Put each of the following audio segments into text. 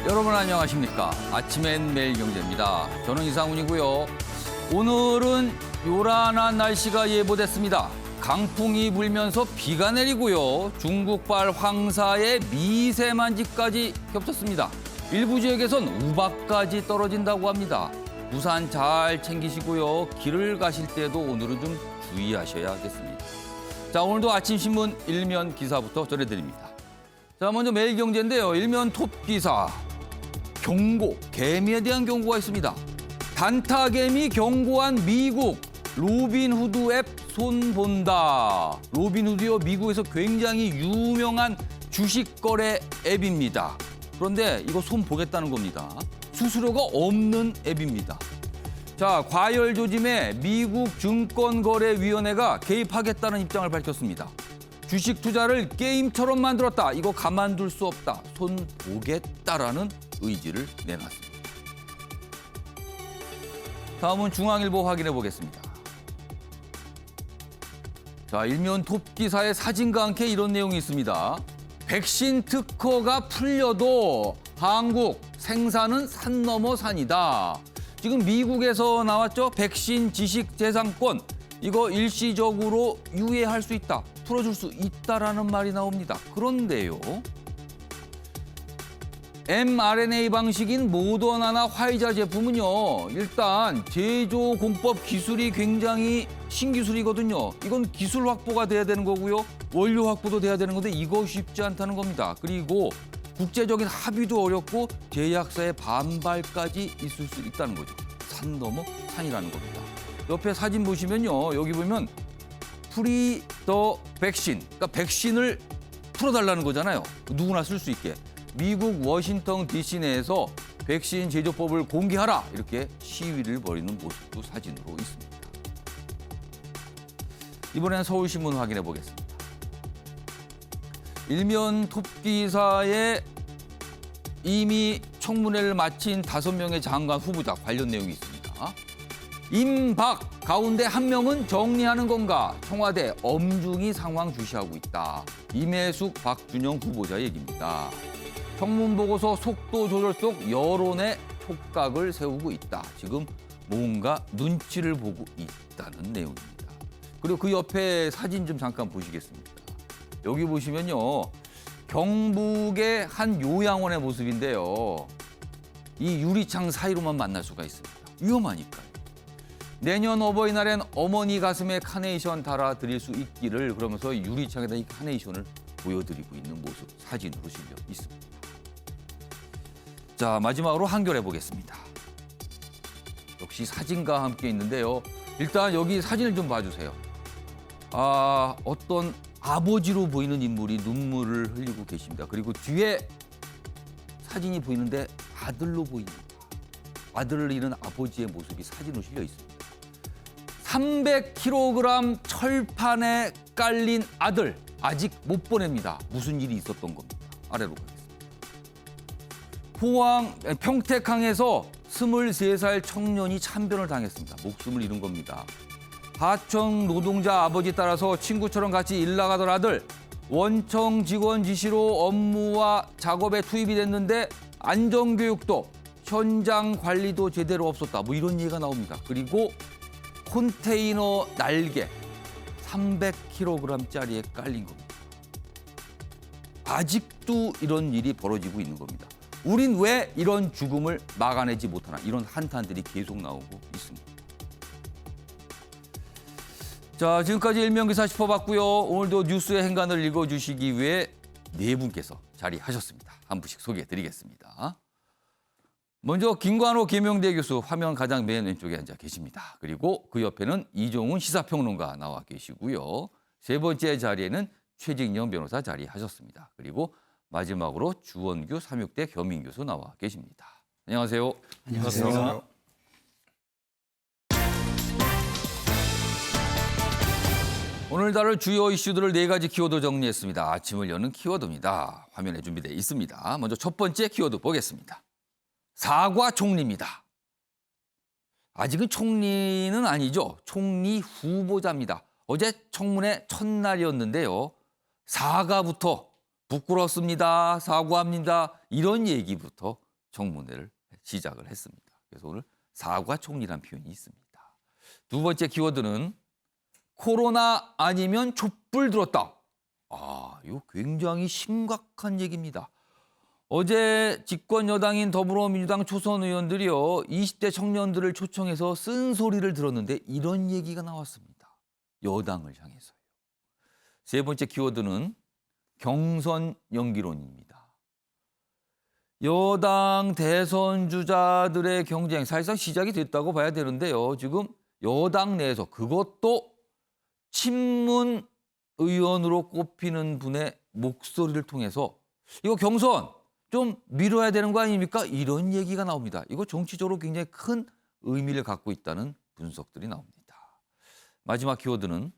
여러분 안녕하십니까? 아침엔 매일경제입니다. 저는 이상훈이고요. 오늘은 요란한 날씨가 예보됐습니다. 강풍이 불면서 비가 내리고요. 중국발 황사에 미세먼지까지 겹쳤습니다. 일부 지역에선 우박까지 떨어진다고 합니다. 우산 잘 챙기시고요. 길을 가실 때도 오늘은 좀 주의하셔야겠습니다. 자, 오늘도 아침 신문 일면 기사부터 전해드립니다. 자, 먼저 매일경제인데요. 일면 톱 기사. 경고, 개미에 대한 경고가 있습니다. 단타개미 경고한 미국, 로빈후드 앱 손본다. 로빈후드요, 미국에서 굉장히 유명한 주식 거래 앱입니다. 그런데 이거 손 보겠다는 겁니다. 수수료가 없는 앱입니다. 자, 과열 조짐에 미국 증권거래위원회가 개입하겠다는 입장을 밝혔습니다. 주식 투자를 게임처럼 만들었다. 이거 가만둘 수 없다. 손 보겠다라는 의지를 내놨습니다. 다음은 중앙일보 확인해 보겠습니다. 자, 일면 톱 기사의 사진과 함께 이런 내용이 있습니다. 백신 특허가 풀려도 한국 생산은 산 넘어 산이다. 지금 미국에서 나왔죠? 백신 지식재산권. 이거 일시적으로 유예할 수 있다. 풀어줄 수 있다라는 말이 나옵니다. 그런데요. mRNA 방식인 모더나나 화이자 제품은요. 일단 제조 공법 기술이 굉장히 신기술이거든요. 이건 기술 확보가 돼야 되는 거고요. 원료 확보도 돼야 되는 건데 이거 쉽지 않다는 겁니다. 그리고 국제적인 합의도 어렵고 제약사의 반발까지 있을 수 있다는 거죠. 산 넘어 산이라는 겁니다. 옆에 사진 보시면요. 여기 보면 프리 더 백신, 그러니까 백신을 풀어달라는 거잖아요. 누구나 쓸 수 있게. 미국 워싱턴 DC 내에서 백신 제조법을 공개하라 이렇게 시위를 벌이는 모습도 사진으로 있습니다. 이번엔 서울신문 확인해 보겠습니다. 일면 톱 기사에 이미 청문회를 마친 5명의 장관 후보자 관련 내용이 있습니다. 임박 가운데 한 명은 정리하는 건가? 청와대 엄중히 상황 주시하고 있다. 임혜숙, 박준영 후보자 얘기입니다. 청문보고서 속도 조절 속 여론의 촉각을 세우고 있다. 지금 뭔가 눈치를 보고 있다는 내용입니다. 그리고 그 옆에 사진 좀 잠깐 보시겠습니까? 여기 보시면요. 경북의 한 요양원의 모습인데요. 이 유리창 사이로만 만날 수가 있습니다. 위험하니까요. 내년 어버이날엔 어머니 가슴에 카네이션 달아드릴 수 있기를 그러면서 유리창에다 이 카네이션을 보여드리고 있는 모습 사진으로 실려 있습니다. 자, 마지막으로 한겨레 보겠습니다. 역시 사진과 함께 있는데요. 일단 여기 사진을 좀 봐주세요. 어떤 아버지로 보이는 인물이 눈물을 흘리고 계십니다. 그리고 뒤에 사진이 보이는데 아들로 보입니다. 아들을 잃은 아버지의 모습이 사진으로 실려 있습니다. 300kg 철판에 깔린 아들 아직 못 보냅니다. 무슨 일이 있었던 겁니다. 아래로 가겠습니다. 평택항에서 23살 청년이 참변을 당했습니다. 목숨을 잃은 겁니다. 하청 노동자 아버지 따라서 친구처럼 같이 일 나가던 아들 원청 직원 지시로 업무와 작업에 투입이 됐는데 안전교육도 현장 관리도 제대로 없었다. 뭐 이런 얘기가 나옵니다. 그리고 컨테이너 날개 300kg짜리에 깔린 겁니다. 아직도 이런 일이 벌어지고 있는 겁니다. 우린 왜 이런 죽음을 막아내지 못하나 이런 한탄들이 계속 나오고 있습니다. 자, 지금까지 일면기사 짚어봤고요. 오늘도 뉴스의 행간을 읽어주시기 위해 네 분께서 자리하셨습니다. 한 분씩 소개해드리겠습니다. 먼저 김관호 계명대 교수 화면 가장 맨 왼쪽에 앉아 계십니다. 그리고 그 옆에는 이종훈 시사평론가 나와 계시고요. 세 번째 자리에는 최진영 변호사 자리하셨습니다. 그리고 마지막으로 주원규 삼육대 겸임교수 나와 계십니다. 안녕하세요. 안녕하세요. 오늘 다룰 주요 이슈들을 4가지 키워드 정리했습니다. 아침을 여는 키워드입니다. 화면에 준비되어 있습니다. 먼저 첫 번째 키워드 보겠습니다. 사과 총리입니다. 아직은 총리는 아니죠. 총리 후보자입니다. 어제 청문회 첫날이었는데요. 사과부터 부끄럽습니다. 사과합니다. 이런 얘기부터 청문회를 시작을 했습니다. 그래서 오늘 사과 총리란 표현이 있습니다. 두 번째 키워드는 코로나 아니면 촛불 들었다. 이거 굉장히 심각한 얘기입니다. 어제 집권 여당인 더불어민주당 초선 의원들이요 20대 청년들을 초청해서 쓴소리를 들었는데 이런 얘기가 나왔습니다. 여당을 향해서요. 세 번째 키워드는 경선 연기론입니다. 여당 대선 주자들의 경쟁 사실상 시작이 됐다고 봐야 되는데요. 지금 여당 내에서 그것도 친문 의원으로 꼽히는 분의 목소리를 통해서 이거 경선 좀 미뤄야 되는 거 아닙니까? 이런 얘기가 나옵니다. 이거 정치적으로 굉장히 큰 의미를 갖고 있다는 분석들이 나옵니다. 마지막 키워드는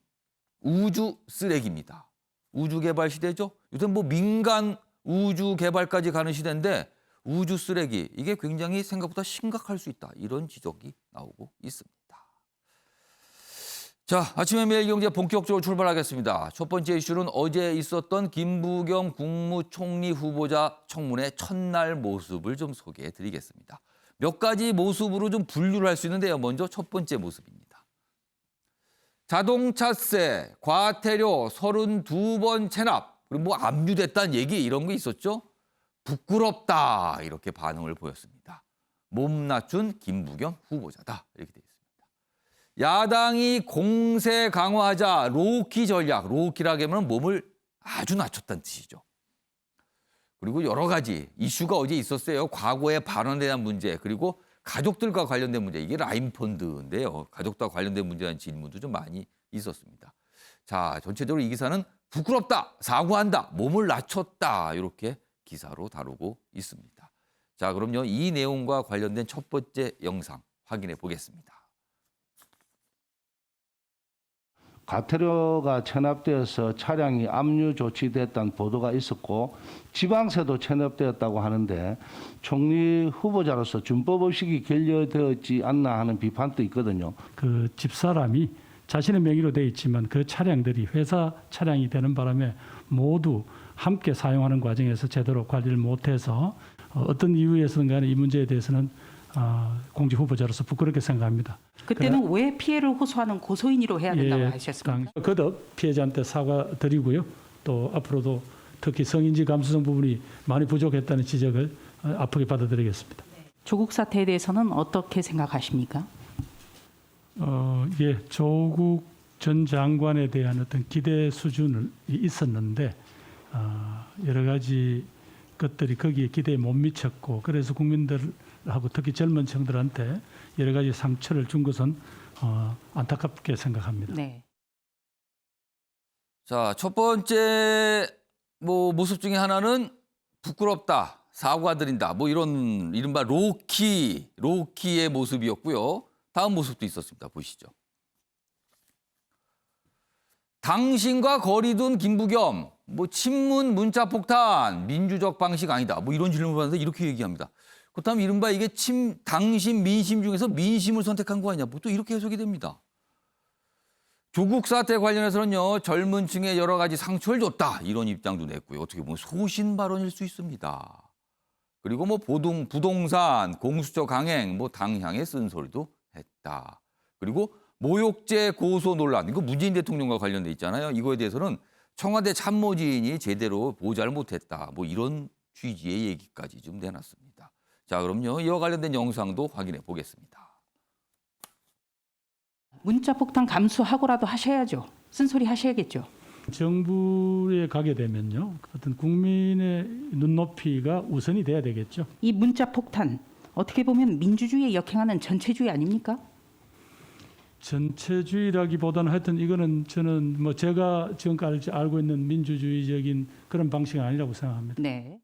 우주 쓰레기입니다. 우주 개발 시대죠. 요즘 뭐 민간 우주 개발까지 가는 시대인데 우주 쓰레기 이게 굉장히 생각보다 심각할 수 있다. 이런 지적이 나오고 있습니다. 자, 아침에 매일 경제 본격적으로 출발하겠습니다. 첫 번째 이슈는 어제 있었던 김부겸 국무총리 후보자 청문회 첫날 모습을 좀 소개해 드리겠습니다. 몇 가지 모습으로 좀 분류를 할 수 있는데요. 먼저 첫 번째 모습입니다. 자동차세, 과태료 32번 체납, 그리고 뭐 압류됐다는 얘기 이런 거 있었죠? 부끄럽다 이렇게 반응을 보였습니다. 몸 낮춘 김부겸 후보자다 이렇게 돼 있습니다. 야당이 공세 강화하자 로키 전략, 로키라고 하면 몸을 아주 낮췄다는 뜻이죠. 그리고 여러 가지 이슈가 어제 있었어요. 과거의 발언에 대한 문제, 그리고 가족들과 관련된 문제, 이게 라인펀드인데요. 가족과 관련된 문제에 대한 질문도 좀 많이 있었습니다. 자, 전체적으로 이 기사는 부끄럽다, 사과한다, 몸을 낮췄다 이렇게 기사로 다루고 있습니다. 자, 그럼요. 이 내용과 관련된 첫 번째 영상 확인해 보겠습니다. 과태료가 체납되어서 차량이 압류 조치됐다는 보도가 있었고 지방세도 체납되었다고 하는데 총리 후보자로서 준법의식이 결여되었지 않나 하는 비판도 있거든요. 그 집사람이 자신의 명의로 돼 있지만 그 차량들이 회사 차량이 되는 바람에 모두 함께 사용하는 과정에서 제대로 관리를 못해서 어떤 이유에서든 간에 이 문제에 대해서는 공직 후보자로서 부끄럽게 생각합니다. 그때는 왜 피해를 호소하는 고소인으로 해야 된다고 하셨습니까? 거듭 피해자한테 사과드리고요. 또 앞으로도 특히 성인지 감수성 부분이 많이 부족했다는 지적을 아프게 받아들이겠습니다. 조국 사태에 대해서는 어떻게 생각하십니까? 조국 전 장관에 대한 어떤 기대 수준이 있었는데 여러 가지 것들이 거기에 기대에 못 미쳤고 그래서 국민들하고 특히 젊은 층들한테 여러 가지 상처를 준 것은 안타깝게 생각합니다. 네. 자, 첫 번째 모습 중에 하나는 부끄럽다, 사과드린다, 뭐 이런 이른바 로키의 모습이었고요. 다음 모습도 있었습니다. 보시죠. 당신과 거리 둔 김부겸, 뭐 친문 문자 폭탄, 민주적 방식 아니다. 뭐 이런 질문을 받는데 이렇게 얘기합니다. 그렇다면 이른바 이게 당신 민심 중에서 민심을 선택한 거 아니냐. 뭐 또 이렇게 해석이 됩니다. 조국 사태 관련해서는요. 젊은 층에 여러 가지 상처를 줬다. 이런 입장도 냈고요. 어떻게 보면 소신 발언일 수 있습니다. 그리고 뭐 부동산, 공수처 강행, 뭐 당향에 쓴소리도 했다. 그리고 모욕죄 고소 논란, 이거 문재인 대통령과 관련돼 있잖아요. 이거에 대해서는 청와대 참모진이 제대로 보좌를 못했다. 뭐 이런 취지의 얘기까지 좀 내놨습니다. 자, 그럼요. 이와 관련된 영상도 확인해 보겠습니다. 문자 폭탄 감수하고라도 하셔야죠. 쓴소리 하셔야겠죠. 정부에 가게 되면요. 어떤 국민의 눈높이가 우선이 돼야 되겠죠. 이 문자 폭탄 어떻게 보면 민주주의에 역행하는 전체주의 아닙니까? 전체주의라기보다는 하여튼 이거는 저는 뭐 제가 지금까지 알고 있는 민주주의적인 그런 방식은 아니라고 생각합니다. 네.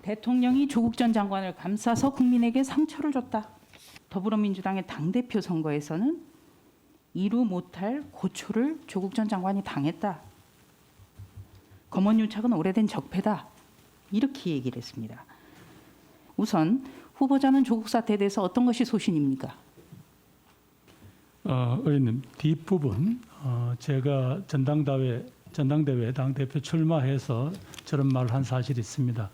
대통령이 조국 전 장관을 감싸서 국민에게 상처를 줬다. 더불어민주당의 당대표 선거에서는 이루 못할 고초를 조국 전 장관이 당했다. 검언유착은 오래된 적폐다. 이렇게 얘기를 했습니다. 우선 후보자는 조국 사태에 대해서 어떤 것이 소신입니까? 의원님 뒷부분 제가 전당대회 당대표 출마해서 저런 말을 한 사실이 있습니다.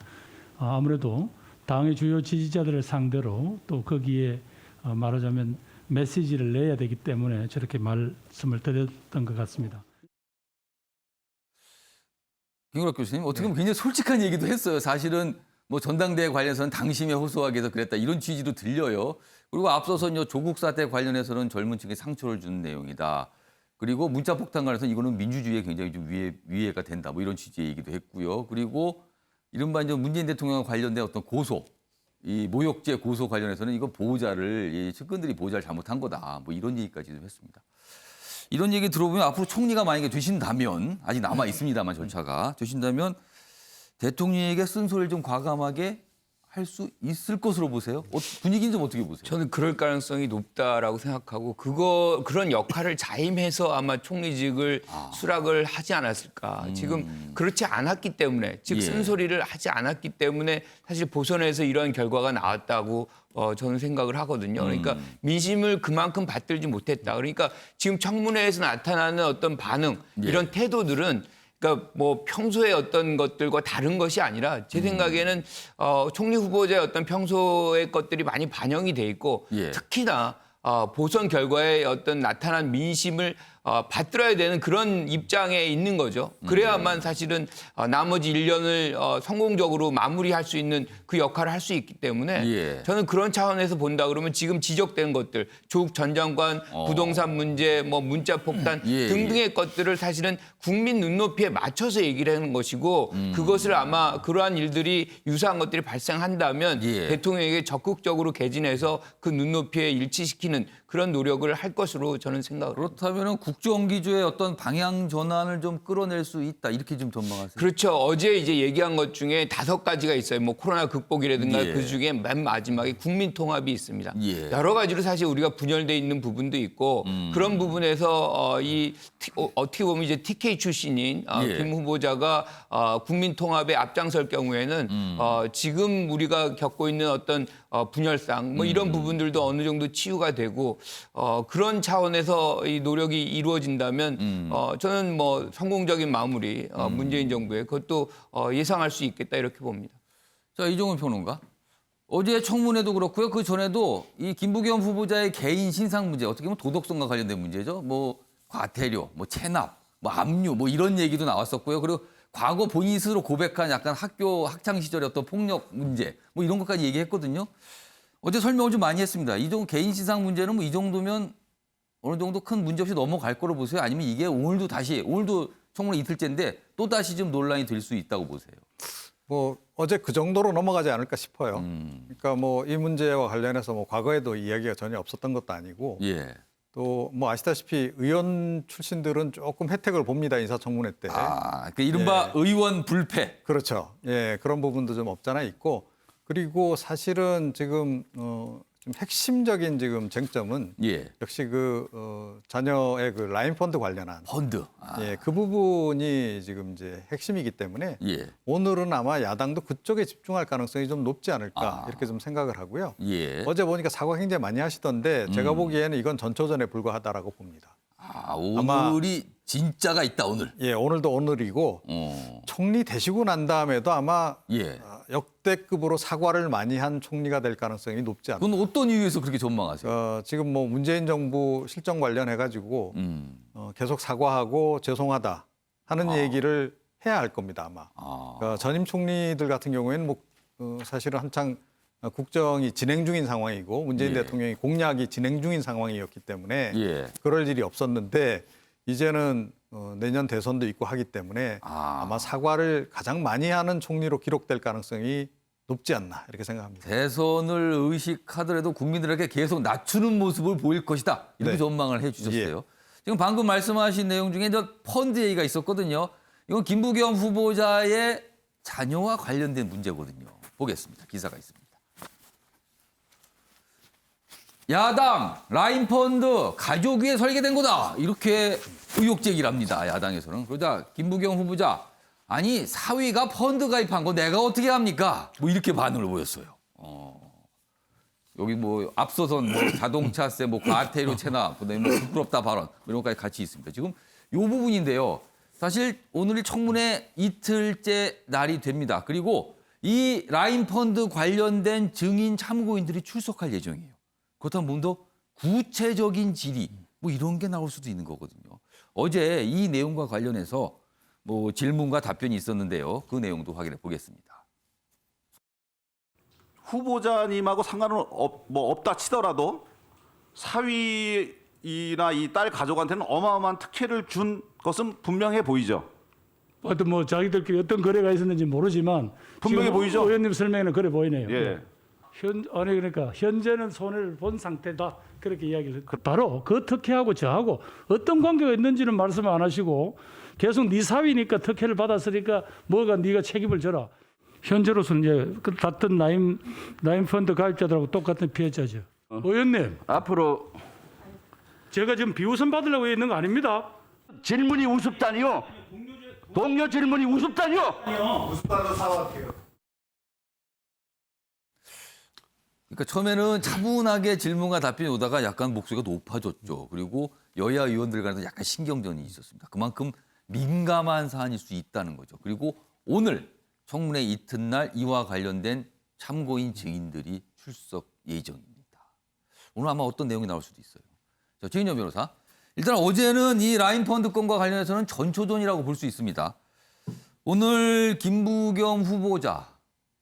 아무래도 당의 주요 지지자들을 상대로 또 거기에 말하자면 메시지를 내야 되기 때문에 저렇게 말씀을 드렸던 것 같습니다. 김구락 교수님 어떻게 보면 굉장히 솔직한 얘기도 했어요. 사실은 뭐 전당대회 관련해서는 당심에 호소하기 위해서 그랬다 이런 취지로 들려요. 그리고 앞서서 조국 사태 관련해서는 젊은 층에 상처를 주는 내용이다. 그리고 문자 폭탄 관련해서는 이거는 민주주의에 굉장히 좀 위해가 된다. 뭐 이런 취지의 얘기도 했고요. 그리고 이른바 이제 문재인 대통령과 관련된 어떤 고소, 이 모욕죄 고소 관련해서는 이거 보호자를 이 측근들이 보호자를 잘못한 거다. 뭐 이런 얘기까지도 했습니다. 이런 얘기 들어보면 앞으로 총리가 만약에 되신다면 아직 남아 있습니다만 절차가 되신다면 대통령에게 쓴소리를 좀 과감하게 할 수 있을 것으로 보세요? 분위기는 좀 어떻게 보세요? 저는 그럴 가능성이 높다라고 생각하고 그런 역할을 자임해서 아마 총리직을 수락을 하지 않았을까. 지금 그렇지 않았기 때문에 즉 예. 쓴소리를 하지 않았기 때문에 사실 보선에서 이러한 결과가 나왔다고 저는 생각을 하거든요. 그러니까 민심을 그만큼 받들지 못했다. 그러니까 지금 청문회에서 나타나는 어떤 반응 예. 이런 태도들은 그러니까 뭐 평소의 어떤 것들과 다른 것이 아니라 제 생각에는 총리 후보자의 어떤 평소의 것들이 많이 반영이 돼 있고 예. 특히나 보선 결과에 어떤 나타난 민심을 받들어야 되는 그런 입장에 있는 거죠. 그래야만 사실은 나머지 1년을 성공적으로 마무리할 수 있는 그 역할을 할 수 있기 때문에 예. 저는 그런 차원에서 본다 그러면 지금 지적된 것들 조국 전 장관 부동산 문제 뭐 문자 폭탄 예, 등등의 것들을 사실은 국민 눈높이에 맞춰서 얘기를 하는 것이고 그것을 아마 그러한 일들이 유사한 것들이 발생한다면 예. 대통령에게 적극적으로 개진해서 그 눈높이에 일치시키는 그런 노력을 할 것으로 저는 생각을 합니다. 그렇다면 국정기조의 어떤 방향 전환을 좀 끌어낼 수 있다 이렇게 좀 전망하세요? 그렇죠. 어제 이제 얘기한 것 중에 5가지가 있어요. 뭐 코로나 극복이라든가 예. 그 중에 맨 마지막에 국민 통합이 있습니다. 예. 여러 가지로 사실 우리가 분열돼 있는 부분도 있고 그런 부분에서 어떻게 보면 이제 TK 출신인 예. 김 후보자가 국민 통합에 앞장설 경우에는 지금 우리가 겪고 있는 어떤 분열상 뭐 이런 부분들도 어느 정도 치유가 되고 그런 차원에서 이 노력이 이루어진다면 저는 뭐 성공적인 마무리 문재인 정부의 그것도 예상할 수 있겠다 이렇게 봅니다. 자, 이종훈 평론가. 어제 청문회도 그렇고요. 그 전에도 이 김부겸 후보자의 개인 신상 문제, 어떻게 보면 도덕성과 관련된 문제죠. 뭐 과태료, 뭐 체납, 뭐 압류, 뭐 이런 얘기도 나왔었고요. 그리고 과거 본인 스스로 고백한 약간 학교 학창 시절의 어떤 폭력 문제, 뭐 이런 것까지 얘기했거든요. 어제 설명을 좀 많이 했습니다. 이 정도 개인 신상 문제는 뭐 이 정도면 어느 정도 큰 문제 없이 넘어갈 거로 보세요? 아니면 이게 오늘도 청문회 이틀째인데 또 다시 좀 논란이 될 수 있다고 보세요? 뭐 어제 그 정도로 넘어가지 않을까 싶어요. 그러니까 뭐 이 문제와 관련해서 뭐 과거에도 이야기가 전혀 없었던 것도 아니고 예. 또 뭐 아시다시피 의원 출신들은 조금 혜택을 봅니다. 인사청문회 때. 그 이른바 예. 의원 불패. 그렇죠. 예, 그런 부분도 좀 없잖아 있고 그리고 사실은 지금 좀 핵심적인 지금 쟁점은 예. 역시 자녀의 그 라인 펀드 관련한 펀드. 예, 그 부분이 지금 이제 핵심이기 때문에 예. 오늘은 아마 야당도 그쪽에 집중할 가능성이 좀 높지 않을까 이렇게 좀 생각을 하고요. 예. 어제 보니까 사과 굉장히 많이 하시던데 제가 보기에는 이건 전초전에 불과하다라고 봅니다. 오늘이 진짜가 있다 오늘. 예, 오늘도 오늘이고 총리 되시고 난 다음에도 아마 예. 역대급으로 사과를 많이 한 총리가 될 가능성이 높지 않나. 그건 어떤 이유에서 그렇게 전망하세요? 지금 뭐 문재인 정부 실정 관련해 가지고 계속 사과하고 죄송하다 하는 얘기를 해야 할 겁니다 아마. 전임 총리들 같은 경우에는 뭐 사실은 한창 국정이 진행 중인 상황이고 문재인 예. 대통령이 공약이 진행 중인 상황이었기 때문에 예. 그럴 일이 없었는데 이제는 내년 대선도 있고 하기 때문에 아마 사과를 가장 많이 하는 총리로 기록될 가능성이 높지 않나 이렇게 생각합니다. 대선을 의식하더라도 국민들에게 계속 낮추는 모습을 보일 것이다. 이렇게 네. 전망을 해 주셨어요. 지금 방금 말씀하신 내용 중에 펀드 얘기가 있었거든요. 이건 김부겸 후보자의 자녀와 관련된 문제거든요. 보겠습니다. 기사가 있습니다. 야당 라인 펀드 가족 위에 설계된 거다. 이렇게 의혹 제기를 합니다. 야당에서는. 그러자 김부겸 후보자 아니 사위가 펀드 가입한 거 내가 어떻게 합니까? 뭐 이렇게 반응을 보였어요. 여기 뭐 앞서선 뭐 자동차세, 뭐 과태료 체납, 그다음에 뭐 부끄럽다 발언 이런 것까지 같이 있습니다. 지금 이 부분인데요. 사실 오늘이 청문회 이틀째 날이 됩니다. 그리고 이 라인펀드 관련된 증인 참고인들이 출석할 예정이에요. 그렇다면 좀 더 구체적인 질의 뭐 이런 게 나올 수도 있는 거거든요. 어제 이 내용과 관련해서 뭐 질문과 답변이 있었는데요. 그 내용도 확인해 보겠습니다. 후보자님하고 상관은 없다 치더라도 사위나 이 딸 가족한테는 어마어마한 특혜를 준 것은 분명해 보이죠. 하여튼 뭐 자기들끼리 어떤 거래가 있었는지 모르지만 분명히 지금 보이죠? 의원님 설명에는 그래 보이네요. 예. 그러니까 현재는 손해를 본 상태다 그렇게 이야기를 했고 바로 그 특혜하고 저하고 어떤 관계가 있는지는 말씀 안 하시고 계속 네 사위니까 특혜를 받았으니까 뭐가 네가 책임을 져라. 현재로서는 이제 그 같은 라인펀드 가입자들하고 똑같은 피해자죠. 의원님 앞으로 제가 지금 비우선 받으려고 있는 거 아닙니다. 질문이 우습다니요. 동료 질문이 우습다니요. 그러니까 처음에는 차분하게 질문과 답변이 오다가 약간 목소리가 높아졌죠. 그리고 여야 의원들 간에도 약간 신경전이 있었습니다. 그만큼 민감한 사안일 수 있다는 거죠. 그리고 오늘 청문회 이튿날 이와 관련된 참고인 증인들이 출석 예정입니다. 오늘 아마 어떤 내용이 나올 수도 있어요. 자, 최인영 변호사. 일단 어제는 이 라인펀드 건과 관련해서는 전초전이라고 볼 수 있습니다. 오늘 김부겸 후보자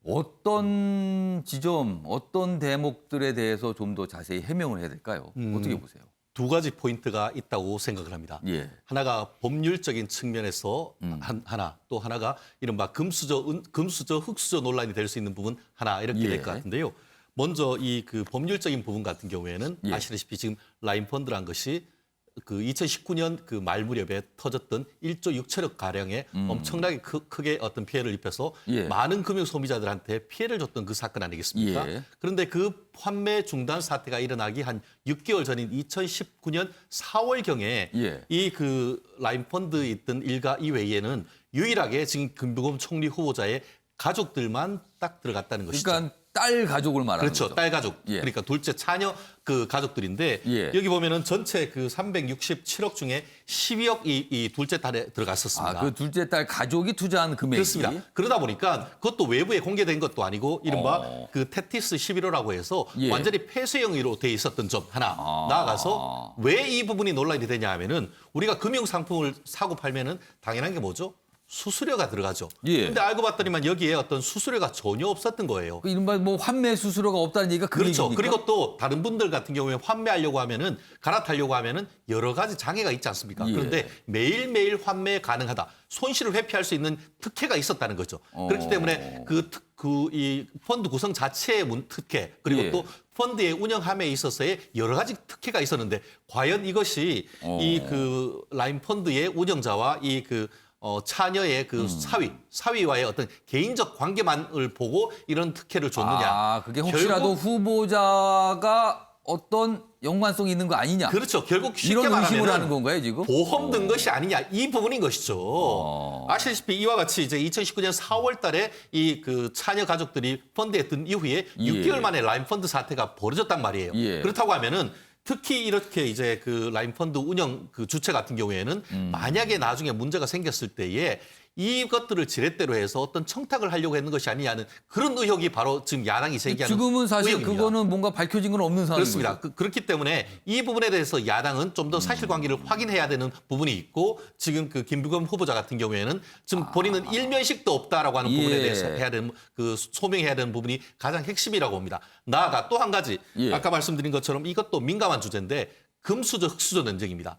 어떤 지점, 어떤 대목들에 대해서 좀 더 자세히 해명을 해야 될까요? 어떻게 보세요? 두 가지 포인트가 있다고 생각을 합니다. 예. 하나가 법률적인 측면에서 하나, 또 하나가 이른바 금수저, 흑수저 논란이 될 수 있는 부분 하나 이렇게 예. 될 것 같은데요. 먼저 이 그 법률적인 부분 같은 경우에는 예. 아시다시피 지금 라인펀드란 것이 그 2019년 그 말 무렵에 터졌던 1조 6천억 가량의 엄청나게 크게 어떤 피해를 입혀서 예. 많은 금융 소비자들한테 피해를 줬던 그 사건 아니겠습니까? 예. 그런데 그 판매 중단 사태가 일어나기 한 6개월 전인 2019년 4월경에 예. 이 그 라인펀드에 있던 일가 이외에는 유일하게 지금 김부겸 총리 후보자의 가족들만 딱 들어갔다는 것이죠. 그러니까 딸 가족을 말하는 그렇죠. 거죠. 딸 가족. 예. 그러니까 둘째 차녀 그 가족들인데 예. 여기 보면은 전체 그 367억 중에 12억 이 둘째 딸에 들어갔었습니다. 그 둘째 딸 가족이 투자한 금액이 그렇습니다. 그러다 보니까 그것도 외부에 공개된 것도 아니고 이른바 어. 그 테티스 11호라고 해서 예. 완전히 폐쇄형으로 돼 있었던 점 하나 나아가서 왜 이 부분이 논란이 되냐 하면은 우리가 금융 상품을 사고 팔면은 당연한 게 뭐죠? 수수료가 들어가죠. 예. 근데 알고 봤더니만 여기에 어떤 수수료가 전혀 없었던 거예요. 그 이른바 뭐 환매 수수료가 없다는 얘기가 그 그렇죠. 얘기입니까? 그리고 또 다른 분들 같은 경우에 환매하려고 하면은 갈아타려고 하면은 여러 가지 장애가 있지 않습니까? 예. 그런데 매일매일 환매 가능하다. 손실을 회피할 수 있는 특혜가 있었다는 거죠. 그렇기 때문에 이 펀드 구성 자체의 특혜 그리고 예. 또 펀드의 운영함에 있어서의 여러 가지 특혜가 있었는데 과연 이것이 이 그 라인 펀드의 운영자와 이 그 차녀의 그 사위와의 어떤 개인적 관계만을 보고 이런 특혜를 줬느냐. 그게 혹시라도 결국 후보자가 어떤 연관성이 있는 거 아니냐. 그렇죠. 결국 쉽게 이런 의심을 말하면 하는 건가요, 지금? 보험 든 것이 아니냐 이 부분인 것이죠. 아시다시피 이와 같이 이제 2019년 4월달에 이 그 차녀 가족들이 펀드에 든 이후에 예. 6개월 만에 라인 펀드 사태가 벌어졌단 말이에요. 예. 그렇다고 하면은 특히 이렇게 이제 그 라인 펀드 운영 그 주체 같은 경우에는 만약에 나중에 문제가 생겼을 때에 이것들을 지렛대로 해서 어떤 청탁을 하려고 했는 것이 아니냐는 그런 의혹이 바로 지금 야당이 제기하는 지금은 사실 의혹입니다. 그거는 뭔가 밝혀진 건 없는 상황인 그렇습니다. 거죠. 그렇기 때문에 이 부분에 대해서 야당은 좀 더 사실관계를 확인해야 되는 부분이 있고 지금 그 김부겸 후보자 같은 경우에는 지금 본인은 일면식도 없다라고 하는 부분에 예. 대해서 해야 되는 그 소명해야 되는 부분이 가장 핵심이라고 봅니다. 나아가 또 한 가지 예. 아까 말씀드린 것처럼 이것도 민감한 주제인데 금수저 흑수저 논쟁입니다.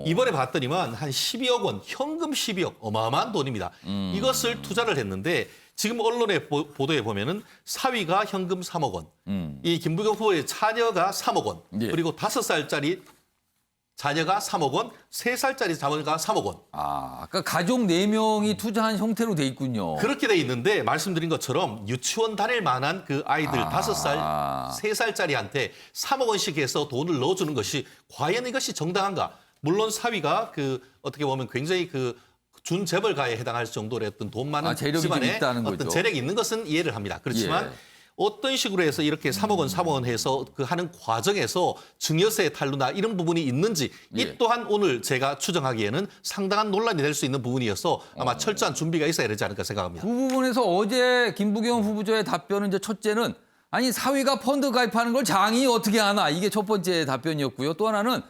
이번에 봤더니만 한 12억 원, 현금 12억, 어마어마한 돈입니다. 이것을 투자를 했는데 지금 언론의 보도에 보면은 사위가 현금 3억 원, 이 김부겸 후보의 차녀가 3억 원, 예. 그리고 5살짜리 자녀가 3억 원, 3살짜리 자녀가 3억 원. 그러니까 가족 4명이 투자한 형태로 돼 있군요. 그렇게 돼 있는데 말씀드린 것처럼 유치원 다닐 만한 그 아이들 5살, 3살짜리한테 3억 원씩 해서 돈을 넣어주는 것이 과연 이것이 정당한가? 물론 사위가 그 어떻게 보면 굉장히 그 준재벌가에 해당할 정도의 어떤 돈 많은 재력이 좀 집안에 있다는 어떤 거죠. 재력이 있는 것은 이해를 합니다. 그렇지만 어떤 식으로 해서 이렇게 3억 원, 3억 원 해서 그 하는 과정에서 증여세 탈루나 이런 부분이 있는지 예. 이 또한 오늘 제가 추정하기에는 상당한 논란이 될 수 있는 부분이어서 아마 철저한 준비가 있어야 되지 않을까 생각합니다. 그 부분에서 어제 김부겸 후보자의 답변은 이제 첫째는 아니 사위가 펀드 가입하는 걸 장이 어떻게 하나 이게 첫 번째 답변이었고요. 또 하나는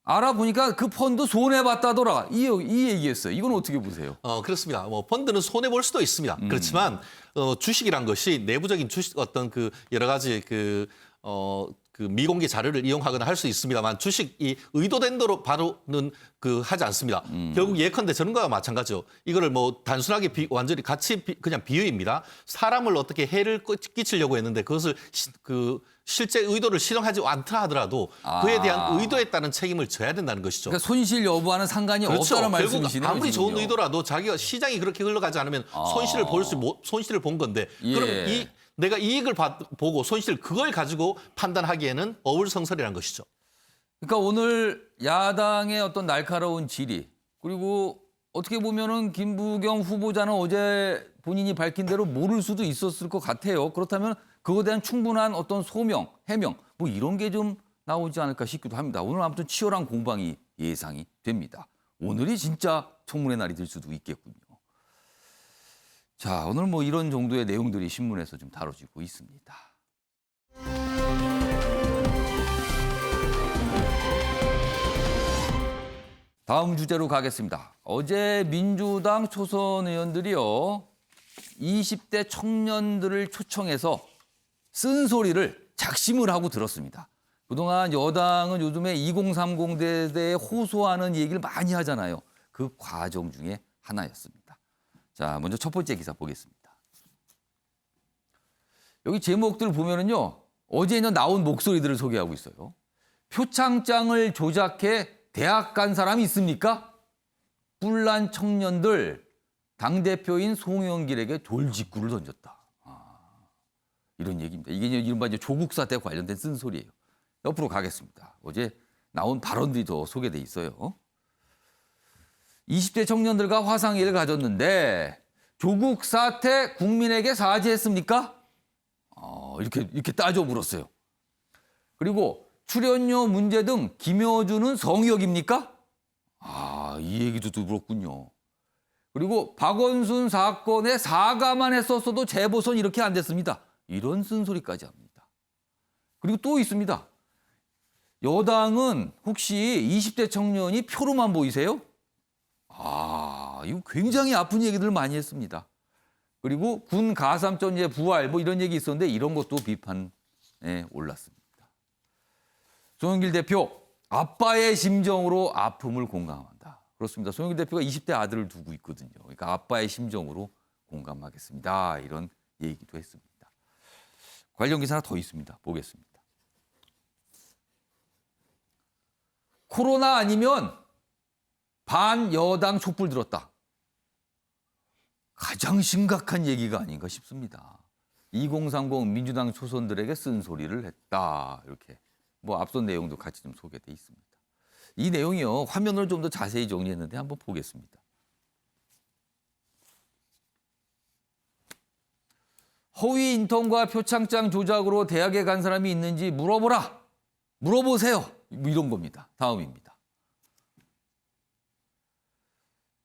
알아보니까 그 펀드 손해 봤다더라 이 얘기였어요. 이건 어떻게 보세요? 그렇습니다. 뭐 펀드는 손해 볼 수도 있습니다. 그렇지만 주식이란 것이 내부적인 주식 어떤 그 여러 가지 그 미공개 자료를 이용하거나 할 수 있습니다만 주식이 의도된 대로 바로는 하지 않습니다. 결국 예컨대 저런 거와 마찬가지죠. 이거를 뭐 단순하게 완전히 같이 그냥 비유입니다. 사람을 어떻게 해를 끼치려고 했는데 그것을 실제 의도를 실행하지 않다 하더라도 그에 대한 의도에 따른 책임을 져야 된다는 것이죠. 그러니까 손실 여부와는 상관이 그렇죠. 없다는 결국 말씀이시네요. 아무리 좋은 지금요. 의도라도 자기가 시장이 그렇게 흘러가지 않으면 손실을 본 건데 예. 그럼 내가 이익을 보고 손실 그걸 가지고 판단하기에는 어불성설이라는 것이죠. 그러니까 오늘 야당의 어떤 날카로운 질의 그리고 어떻게 보면은 김부겸 후보자는 어제 본인이 밝힌 대로 모를 수도 있었을 것 같아요. 그렇다면 그거에 대한 충분한 어떤 소명, 해명 뭐 이런 게 좀 나오지 않을까 싶기도 합니다. 오늘 아무튼 치열한 공방이 예상이 됩니다. 오늘이 진짜 청문회 날이 될 수도 있겠군요. 자, 오늘 뭐 이런 정도의 내용들이 신문에서 좀 다뤄지고 있습니다. 다음 주제로 가겠습니다. 어제 민주당 초선 의원들이요. 20대 청년들을 초청해서 쓴소리를 작심을 하고 들었습니다. 그동안 여당은 요즘에 2030에 대해 호소하는 얘기를 많이 하잖아요. 그 과정 중에 하나였습니다. 자, 먼저 첫 번째 기사 보겠습니다. 여기 제목들 보면은요. 어제 나온 목소리들을 소개하고 있어요. 표창장을 조작해 대학 간 사람이 있습니까? 뿔난 청년들 당대표인 송영길에게 돌직구를 던졌다. 이런 얘기입니다. 이게 이른바 이제 조국 사태 관련된 쓴소리예요. 옆으로 가겠습니다. 어제 나온 발언들이 더 소개돼 있어요. 20대 청년들과 화상회의를 가졌는데 조국 사태 국민에게 사죄했습니까? 이렇게 따져 물었어요. 그리고 출연료 문제 등 김여준은 성역입니까? 이 얘기도 또 물었군요. 그리고 박원순 사건에 사과만 했었어도 재보선 이렇게 안 됐습니다. 이런 쓴소리까지 합니다. 그리고 또 있습니다. 여당은 혹시 20대 청년이 표로만 보이세요? 이거 굉장히 아픈 얘기들 많이 했습니다. 그리고 군 가삼전제 부활 뭐 이런 얘기 있었는데 이런 것도 비판에 올랐습니다. 송영길 대표, 아빠의 심정으로 아픔을 공감한다. 그렇습니다. 송영길 대표가 20대 아들을 두고 있거든요. 그러니까 아빠의 심정으로 공감하겠습니다. 이런 얘기도 했습니다. 관련 기사 하나 더 있습니다. 보겠습니다. 코로나 아니면 반여당 촛불 들었다. 가장 심각한 얘기가 아닌가 싶습니다. 2030 민주당 초선들에게 쓴소리를 했다. 이렇게 뭐 앞선 내용도 같이 좀 소개돼 있습니다. 이 내용이요. 화면을 좀 더 자세히 정리했는데 한번 보겠습니다. 허위 인턴과 표창장 조작으로 대학에 간 사람이 있는지 물어보라. 물어보세요. 이런 겁니다. 다음입니다.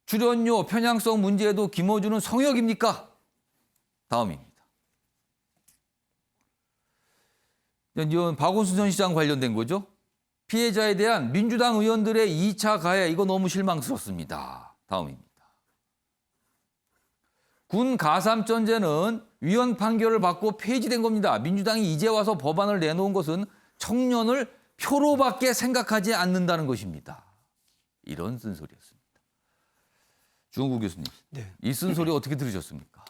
출연료 편향성 문제에도 김어준은 성역입니까? 다음입니다. 이건 박원순 전 시장 관련된 거죠. 피해자에 대한 민주당 의원들의 2차 가해 이거 너무 실망스럽습니다. 다음입니다. 군 가삼전제는 위헌 판결을 받고 폐지된 겁니다. 민주당이 이제 와서 법안을 내놓은 것은 청년을 표로밖에 생각하지 않는다는 것입니다. 이런 쓴소리였습니다. 주홍국 교수님, 네. 이 쓴소리 어떻게 들으셨습니까?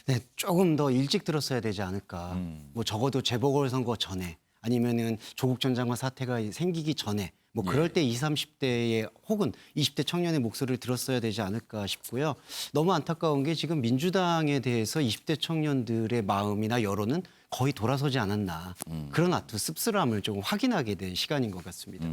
네, 조금 더 일찍 들었어야 되지 않을까. 뭐 적어도 재보궐선거 전에 아니면은 조국 전 장관 사태가 생기기 전에 뭐 그럴 때 20, 30대의 혹은 20대 청년의 목소리를 들었어야 되지 않을까 싶고요. 너무 안타까운 게 지금 민주당에 대해서 20대 청년들의 마음이나 여론은 거의 돌아서지 않았나. 그런 아주 씁쓸함을 조금 확인하게 된 시간인 것 같습니다.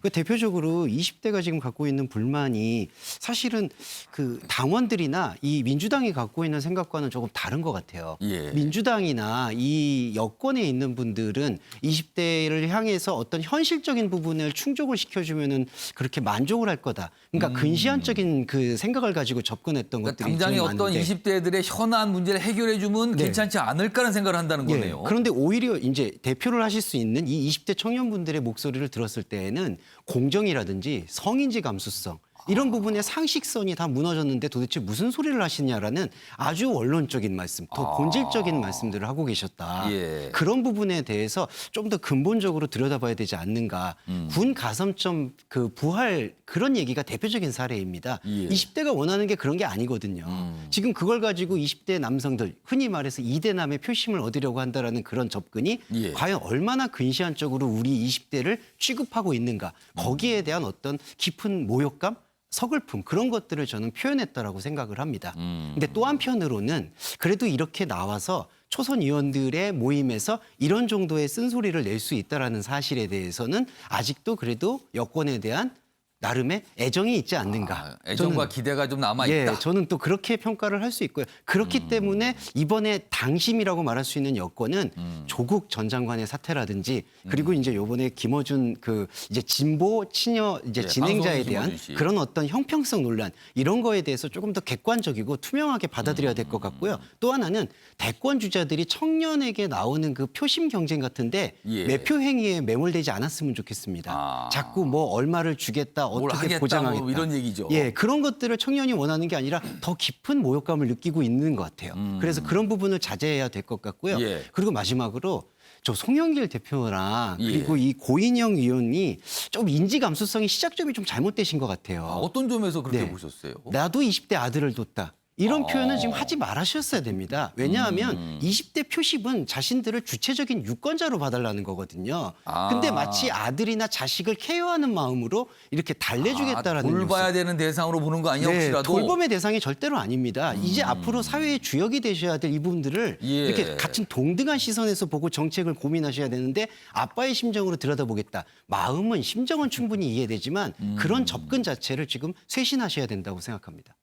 그 대표적으로 20대가 지금 갖고 있는 불만이 사실은 그 당원들이나 이 민주당이 갖고 있는 생각과는 조금 다른 것 같아요. 예. 민주당이나 이 여권에 있는 분들은 20대를 향해서 어떤 현실적인 부분을 충족을 시켜주면은 그렇게 만족을 할 거다. 그러니까 근시안적인 그 생각을 가지고 접근했던 그러니까 것들이 당장에 좀 어떤 많은데 20대들의 현안 문제를 해결해주면 네. 괜찮지 않을까라는 생각을 한다는 거네요. 그런데 오히려 이제 대표를 하실 수 있는 이 20대 청년분들의 목소리를 들었을 때에는 공정이라든지 성인지 감수성 이런 부분의 상식선이 다 무너졌는데 도대체 무슨 소리를 하시냐라는 아주 원론적인 말씀, 더 본질적인 말씀들을 하고 계셨다. 예. 그런 부분에 대해서 좀 더 근본적으로 들여다봐야 되지 않는가. 군 가산점 그 부활 그런 얘기가 대표적인 사례입니다. 예. 20대가 원하는 게 그런 게 아니거든요. 지금 그걸 가지고 20대 남성들 흔히 말해서 이대남의 표심을 얻으려고 한다라는 그런 접근이 예. 과연 얼마나 근시안적으로 우리 20대를 취급하고 있는가. 거기에 대한 어떤 깊은 모욕감 서글픔 그런 것들을 저는 표현했다라고 생각을 합니다. 근데 또 한편으로는 그래도 이렇게 나와서 초선 의원들의 모임에서 이런 정도의 쓴소리를 낼 수 있다라는 사실에 대해서는 아직도 그래도 여권에 대한 나름의 애정이 있지 않는가. 애정과 기대가 좀 남아 예, 있다. 저는 또 그렇게 평가를 할 수 있고요. 그렇기 때문에 이번에 당심이라고 말할 수 있는 여건은 조국 전 장관의 사태라든지 그리고 이제 요번에 김어준 그 이제 진보 친여 이제 예, 진행자에 방송인 대한 김어준 씨. 그런 어떤 형평성 논란 이런 거에 대해서 조금 더 객관적이고 투명하게 받아들여야 될 것 같고요. 또 하나는 대권 주자들이 청년에게 나오는 그 표심 경쟁 같은데 예. 매표 행위에 매몰되지 않았으면 좋겠습니다. 아. 자꾸 뭐 얼마를 주겠다 뭘 어떻게 하겠다, 보장하겠다 뭐 이런 얘기죠. 예, 그런 것들을 청년이 원하는 게 아니라 더 깊은 모욕감을 느끼고 있는 것 같아요. 그래서 그런 부분을 자제해야 될 것 같고요. 예. 그리고 마지막으로 저 송영길 대표랑 예. 그리고 이 고인영 의원이 좀 인지 감수성이 시작점이 좀 잘못되신 것 같아요. 어떤 점에서 그렇게 네. 보셨어요? 나도 20대 아들을 뒀다. 이런 표현은 지금 하지 말으셨어야 됩니다. 왜냐하면 20대 표심은 자신들을 주체적인 유권자로 봐달라는 거거든요. 아. 근데 마치 아들이나 자식을 케어하는 마음으로 이렇게 달래주겠다라는 돌봐야 뉴스. 되는 대상으로 보는 거 아니야 혹시라도? 돌봄의 대상이 절대로 아닙니다. 이제 앞으로 사회의 주역이 되셔야 될 이 부분들을 예. 이렇게 같은 동등한 시선에서 보고 정책을 고민하셔야 되는데 아빠의 심정으로 들여다보겠다. 마음은 심정은 충분히 이해되지만 그런 접근 자체를 지금 쇄신하셔야 된다고 생각합니다.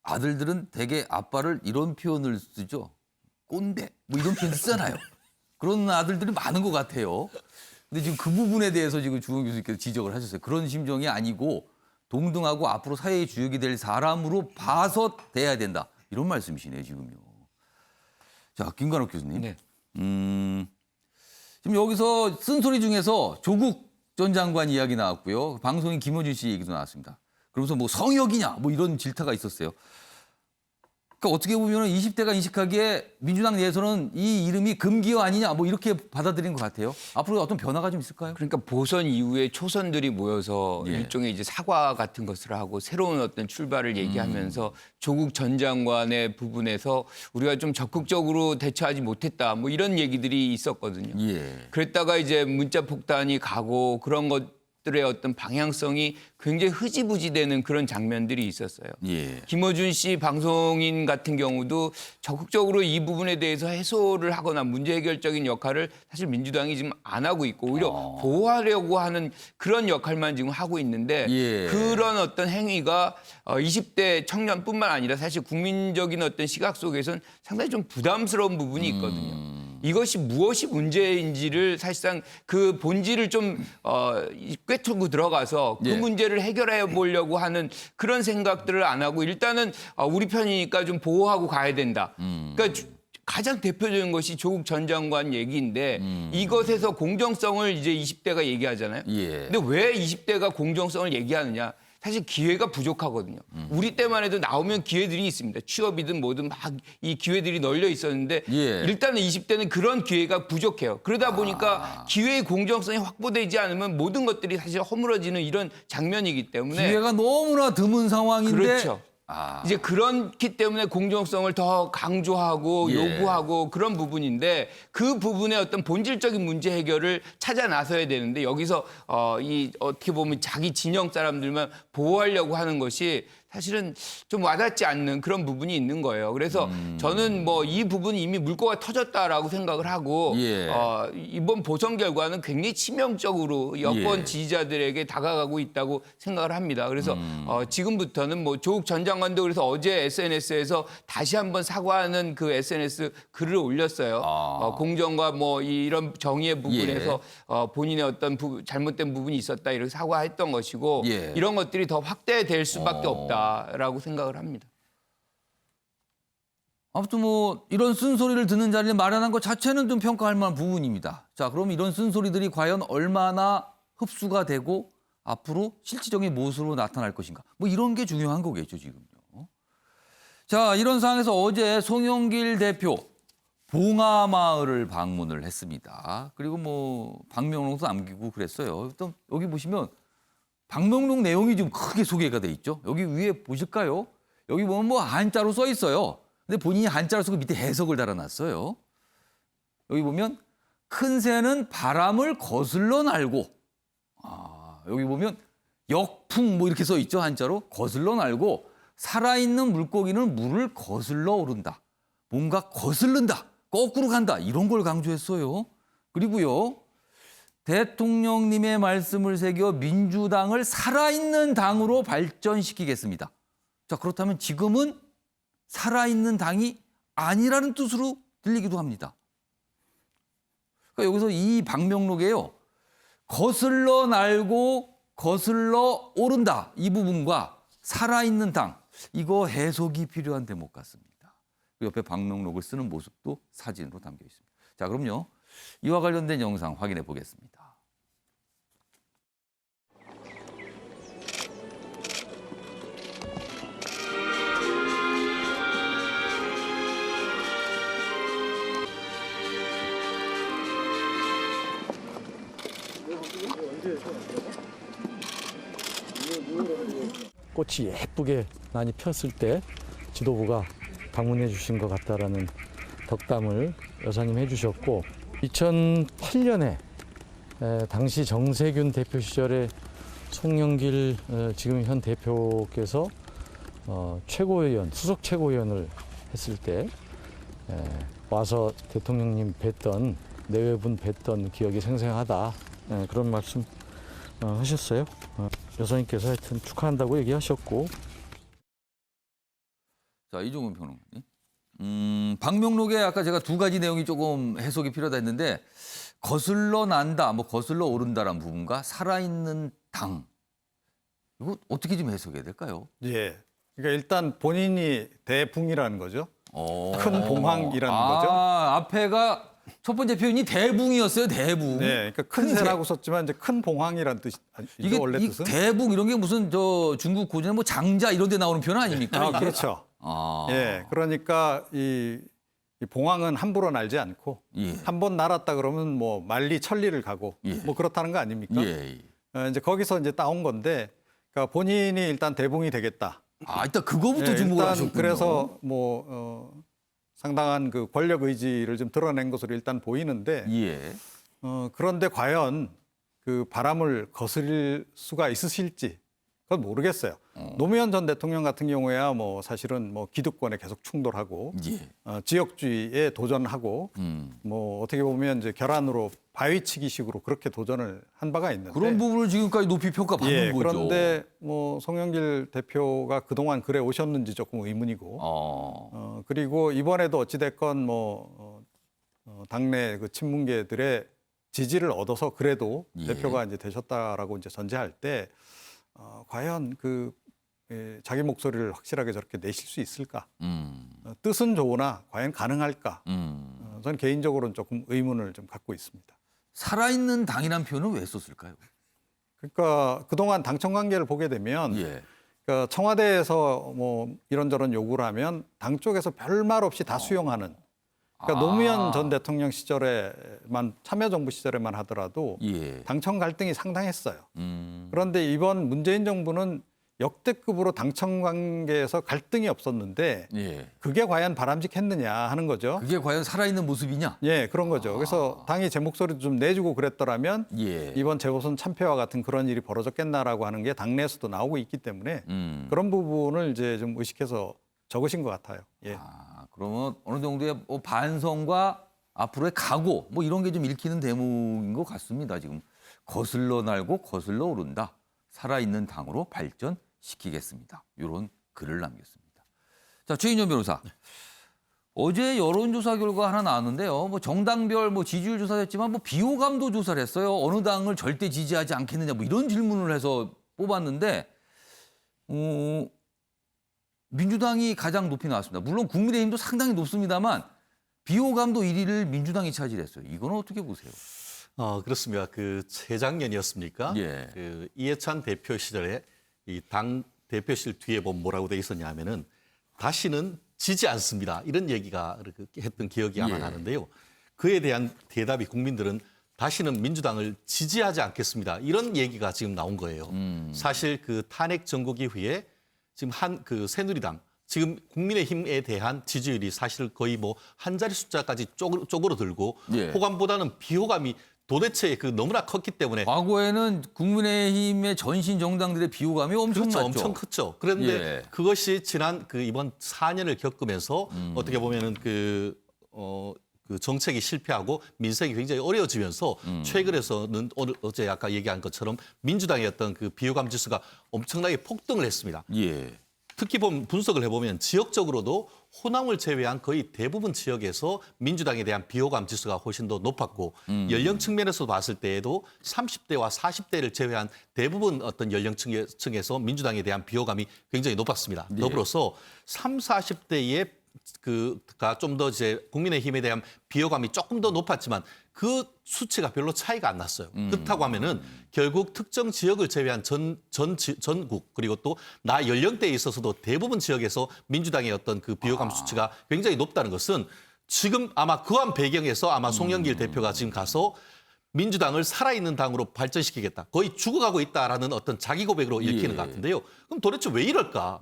아들들은 대개 아빠를 이런 표현을 쓰죠. 꼰대 뭐 이런 표현 쓰잖아요. 그런 아들들이 많은 것 같아요. 근데 지금 그 부분에 대해서 지금 주원 교수님께서 지적을 하셨어요. 그런 심정이 아니고 동등하고 앞으로 사회의 주역이 될 사람으로 봐서 돼야 된다. 이런 말씀이시네요, 지금요. 자, 김관옥 교수님. 네. 지금 여기서 쓴소리 중에서 조국 전 장관 이야기 나왔고요. 방송인 김어준 씨 얘기도 나왔습니다. 그러면서 뭐 성역이냐 뭐 이런 질타가 있었어요. 그러니까 어떻게 보면 20대가 인식하기에 민주당 내에서는 이 이름이 금기어 아니냐 뭐 이렇게 받아들인 것 같아요. 앞으로 어떤 변화가 좀 있을까요? 그러니까 보선 이후에 초선들이 모여서 예. 일종의 이제 사과 같은 것을 하고 새로운 어떤 출발을 얘기하면서 조국 전 장관의 부분에서 우리가 좀 적극적으로 대처하지 못했다 뭐 이런 얘기들이 있었거든요. 예. 그랬다가 이제 문자 폭탄이 가고 그런 것들의 어떤 방향성이 굉장히 흐지부지되는 그런 장면들이 있었어요. 예. 김어준 씨 방송인 같은 경우도 적극적으로 이 부분에 대해서 해소를 하거나 문제 해결적인 역할을 사실 민주당이 지금 안 하고 있고 오히려 보호하려고 하는 그런 역할만 지금 하고 있는데 예. 그런 어떤 행위가 20대 청년뿐만 아니라 사실 국민적인 어떤 시각 속에서는 상당히 좀 부담스러운 부분이 있거든요. 이것이 무엇이 문제인지를 사실상 그 본질을 좀 꿰뚫고 들어가서 그 예. 문제를 해결해 보려고 하는 그런 생각들을 안 하고 일단은 우리 편이니까 좀 보호하고 가야 된다. 그러니까 가장 대표적인 것이 조국 전 장관 얘기인데 이것에서 공정성을 이제 20대가 얘기하잖아요. 예. 근데 왜 20대가 공정성을 얘기하느냐? 사실 기회가 부족하거든요. 우리 때만 해도 나오면 기회들이 있습니다. 취업이든 뭐든 막 이 기회들이 널려 있었는데 예. 일단은 20대는 그런 기회가 부족해요. 그러다 보니까 기회의 공정성이 확보되지 않으면 모든 것들이 사실 허물어지는 이런 장면이기 때문에 기회가 너무나 드문 상황인데 그렇죠. 이제 그렇기 때문에 공정성을 더 강조하고 예. 요구하고 그런 부분인데 그 부분의 어떤 본질적인 문제 해결을 찾아 나서야 되는데 여기서 이 어떻게 보면 자기 진영 사람들만 보호하려고 하는 것이 사실은 좀 와닿지 않는 그런 부분이 있는 거예요. 그래서 저는 뭐 이 부분이 이미 물꼬가 터졌다라고 생각을 하고 예. 이번 보선 결과는 굉장히 치명적으로 여권 예. 지지자들에게 다가가고 있다고 생각을 합니다. 그래서 지금부터는 뭐 조국 전 장관도 그래서 어제 SNS에서 다시 한번 사과하는 그 SNS 글을 올렸어요. 공정과 뭐 이런 정의의 부분에서 본인의 어떤 잘못된 부분이 있었다 이렇게 사과했던 것이고 예. 이런 것들이 더 확대될 수밖에 없다라고 생각을 합니다. 아무튼 뭐 이런 쓴소리를 듣는 자리에 마련한 것 자체는 좀 평가할 만한 부분입니다. 자, 그럼 이런 쓴소리들이 과연 얼마나 흡수가 되고 앞으로 실질적인 모습으로 나타날 것인가. 뭐 이런 게 중요한 거겠죠, 지금요. 자, 이런 상황에서 어제 송영길 대표 봉하마을을 방문을 했습니다. 그리고 뭐 방명록도 남기고 그랬어요. 일단 여기 보시면 방명록 내용이 좀 크게 소개가 돼 있죠. 여기 위에 보실까요? 여기 보면 뭐 한자로 써 있어요. 근데 본인이 한자로 쓰고 밑에 해석을 달아놨어요. 여기 보면 큰 새는 바람을 거슬러 날고, 여기 보면 역풍 뭐 이렇게 써 있죠. 한자로 거슬러 날고 살아있는 물고기는 물을 거슬러 오른다. 뭔가 거슬른다. 거꾸로 간다. 이런 걸 강조했어요. 그리고요. 대통령님의 말씀을 새겨 민주당을 살아있는 당으로 발전시키겠습니다. 자, 그렇다면 지금은 살아있는 당이 아니라는 뜻으로 들리기도 합니다. 그러니까 여기서 이 방명록에요. 거슬러 날고 거슬러 오른다. 이 부분과 살아있는 당. 이거 해석이 필요한 대목 같습니다. 그 옆에 방명록을 쓰는 모습도 사진으로 담겨 있습니다. 자, 그럼요. 이와 관련된 영상 확인해 보겠습니다. 꽃이 예쁘게 많이 폈을 때 지도부가 방문해 주신 것 같다라는 덕담을 여사님 해주셨고 2008년에 당시 정세균 대표 시절에 송영길 지금 현 대표께서 최고위원, 수석 최고위원을 했을 때 와서 대통령님 뵀던 내외분 뵀던 기억이 생생하다 그런 말씀 하셨어요. 여사님께서 하여튼 축하한다고 얘기하셨고. 자, 이종훈 평론가님. 방명록에 아까 제가 두 가지 내용이 조금 해석이 필요하다 했는데 거슬러 난다, 뭐 거슬러 오른다라는 부분과 살아있는 당. 이거 어떻게 좀 해석해야 될까요? 예. 그러니까 일단 본인이 대붕이라는 거죠. 큰 봉황이라는 거죠. 앞에가 첫 번째 표현이 대붕이었어요, 대붕. 네, 그러니까 큰 새라고 썼지만 이제 큰 봉황이라는 뜻이죠. 이게 원래 이 뜻은. 대붕 이런 게 무슨 저 중국 고전에 뭐 장자 이런 데 나오는 표현 아닙니까? 그렇죠. 예, 그러니까 이 봉황은 함부로 날지 않고 예. 한번 날았다 그러면 뭐 만리 천리를 가고 예. 뭐 그렇다는 거 아닙니까? 예. 이제 거기서 이제 따온 건데, 그러니까 본인이 일단 대붕이 되겠다. 일단 그거부터 예, 주목을 일단 하셨군요. 그래서 뭐 상당한 그 권력 의지를 좀 드러낸 것으로 일단 보이는데, 예. 그런데 과연 그 바람을 거스릴 수가 있으실지 그건 모르겠어요. 노무현 전 대통령 같은 경우에야 뭐 사실은 뭐 기득권에 계속 충돌하고 예. 지역주의에 도전하고 뭐 어떻게 보면 이제 결안으로 바위치기식으로 그렇게 도전을 한 바가 있는데, 그런 부분을 지금까지 높이 평가받는 예, 거죠. 그런데 뭐 송영길 대표가 그동안 그래 오셨는지 조금 의문이고, 그리고 이번에도 어찌됐건 뭐 당내 그 친문계들의 지지를 얻어서 그래도 예. 대표가 이제 되셨다라고 이제 전제할 때 과연 그 자기 목소리를 확실하게 저렇게 내실 수 있을까? 뜻은 좋으나 과연 가능할까? 저는 개인적으로는 조금 의문을 좀 갖고 있습니다. 살아있는 당이라는 표현은 왜 썼을까요? 그러니까 그동안 당청 관계를 보게 되면 예. 그러니까 청와대에서 뭐 이런저런 요구를 하면 당 쪽에서 별말 없이 다 수용하는. 그러니까 노무현 전 대통령 시절에만 참여정부 시절에만 하더라도 예. 당청 갈등이 상당했어요. 그런데 이번 문재인 정부는 역대급으로 당청 관계에서 갈등이 없었는데 예. 그게 과연 바람직했느냐 하는 거죠. 그게 과연 살아있는 모습이냐? 예, 그런 거죠. 그래서 당이 제 목소리도 좀 내주고 그랬더라면 예. 이번 재보선 참패와 같은 그런 일이 벌어졌겠나라고 하는 게 당내에서도 나오고 있기 때문에 그런 부분을 이제 좀 의식해서 적으신 것 같아요. 예. 그러면 어느 정도의 뭐 반성과 앞으로의 각오 뭐 이런 게 좀 읽히는 대목인 것 같습니다. 지금 거슬러 날고 거슬러 오른다. 살아있는 당으로 발전시키겠습니다. 이런 글을 남겼습니다. 자, 최인현 변호사. 어제 여론조사 결과 하나 나왔는데요. 뭐 정당별 뭐 지지율 조사했지만 뭐 비호감도 조사를 했어요. 어느 당을 절대 지지하지 않겠느냐 뭐 이런 질문을 해서 뽑았는데 민주당이 가장 높이 나왔습니다. 물론 국민의힘도 상당히 높습니다만 비호감도 1위를 민주당이 차지했어요. 이건 어떻게 보세요? 그렇습니다. 그 재작년이었습니까? 예. 그 이해찬 대표 시절에 이 당 대표실 뒤에 보면 뭐라고 돼 있었냐 하면은 다시는 지지 않습니다. 이런 얘기가 이렇게 했던 기억이 아마 예. 나는데요. 그에 대한 대답이 국민들은 다시는 민주당을 지지하지 않겠습니다. 이런 얘기가 지금 나온 거예요. 사실 그 탄핵 정국 이후에 지금 그 새누리당 지금 국민의힘에 대한 지지율이 사실 거의 뭐 한 자리 숫자까지 쪼그러들고 예. 호감보다는 비호감이 도대체 그 너무나 컸기 때문에 과거에는 국민의힘의 전신 정당들의 비호감이 엄청났죠. 그렇죠. 엄청 컸죠. 그런데 예. 그것이 지난 그 이번 4년을 겪으면서 어떻게 보면은 그 정책이 실패하고 민생이 굉장히 어려워지면서 최근에서는 어제 아까 얘기한 것처럼 민주당의 어떤 그 비호감 지수가 엄청나게 폭등을 했습니다. 예. 특히 분석을 해보면 지역적으로도 호남을 제외한 거의 대부분 지역에서 민주당에 대한 비호감 지수가 훨씬 더 높았고 연령 측면에서 봤을 때에도 30대와 40대를 제외한 대부분 어떤 연령층에서 민주당에 대한 비호감이 굉장히 높았습니다. 네. 더불어서 30, 40대의 그가 좀 더 이제 국민의힘에 대한 비호감이 조금 더 높았지만 그 수치가 별로 차이가 안 났어요. 그렇다고 하면은 결국 특정 지역을 제외한 전국 그리고 또 나 연령대에 있어서도 대부분 지역에서 민주당의 어떤 그 비호감 수치가 굉장히 높다는 것은 지금 아마 그한 배경에서 아마 송영길 대표가 지금 가서 민주당을 살아있는 당으로 발전시키겠다. 거의 죽어가고 있다라는 어떤 자기 고백으로 읽히는 예. 것 같은데요. 그럼 도대체 왜 이럴까?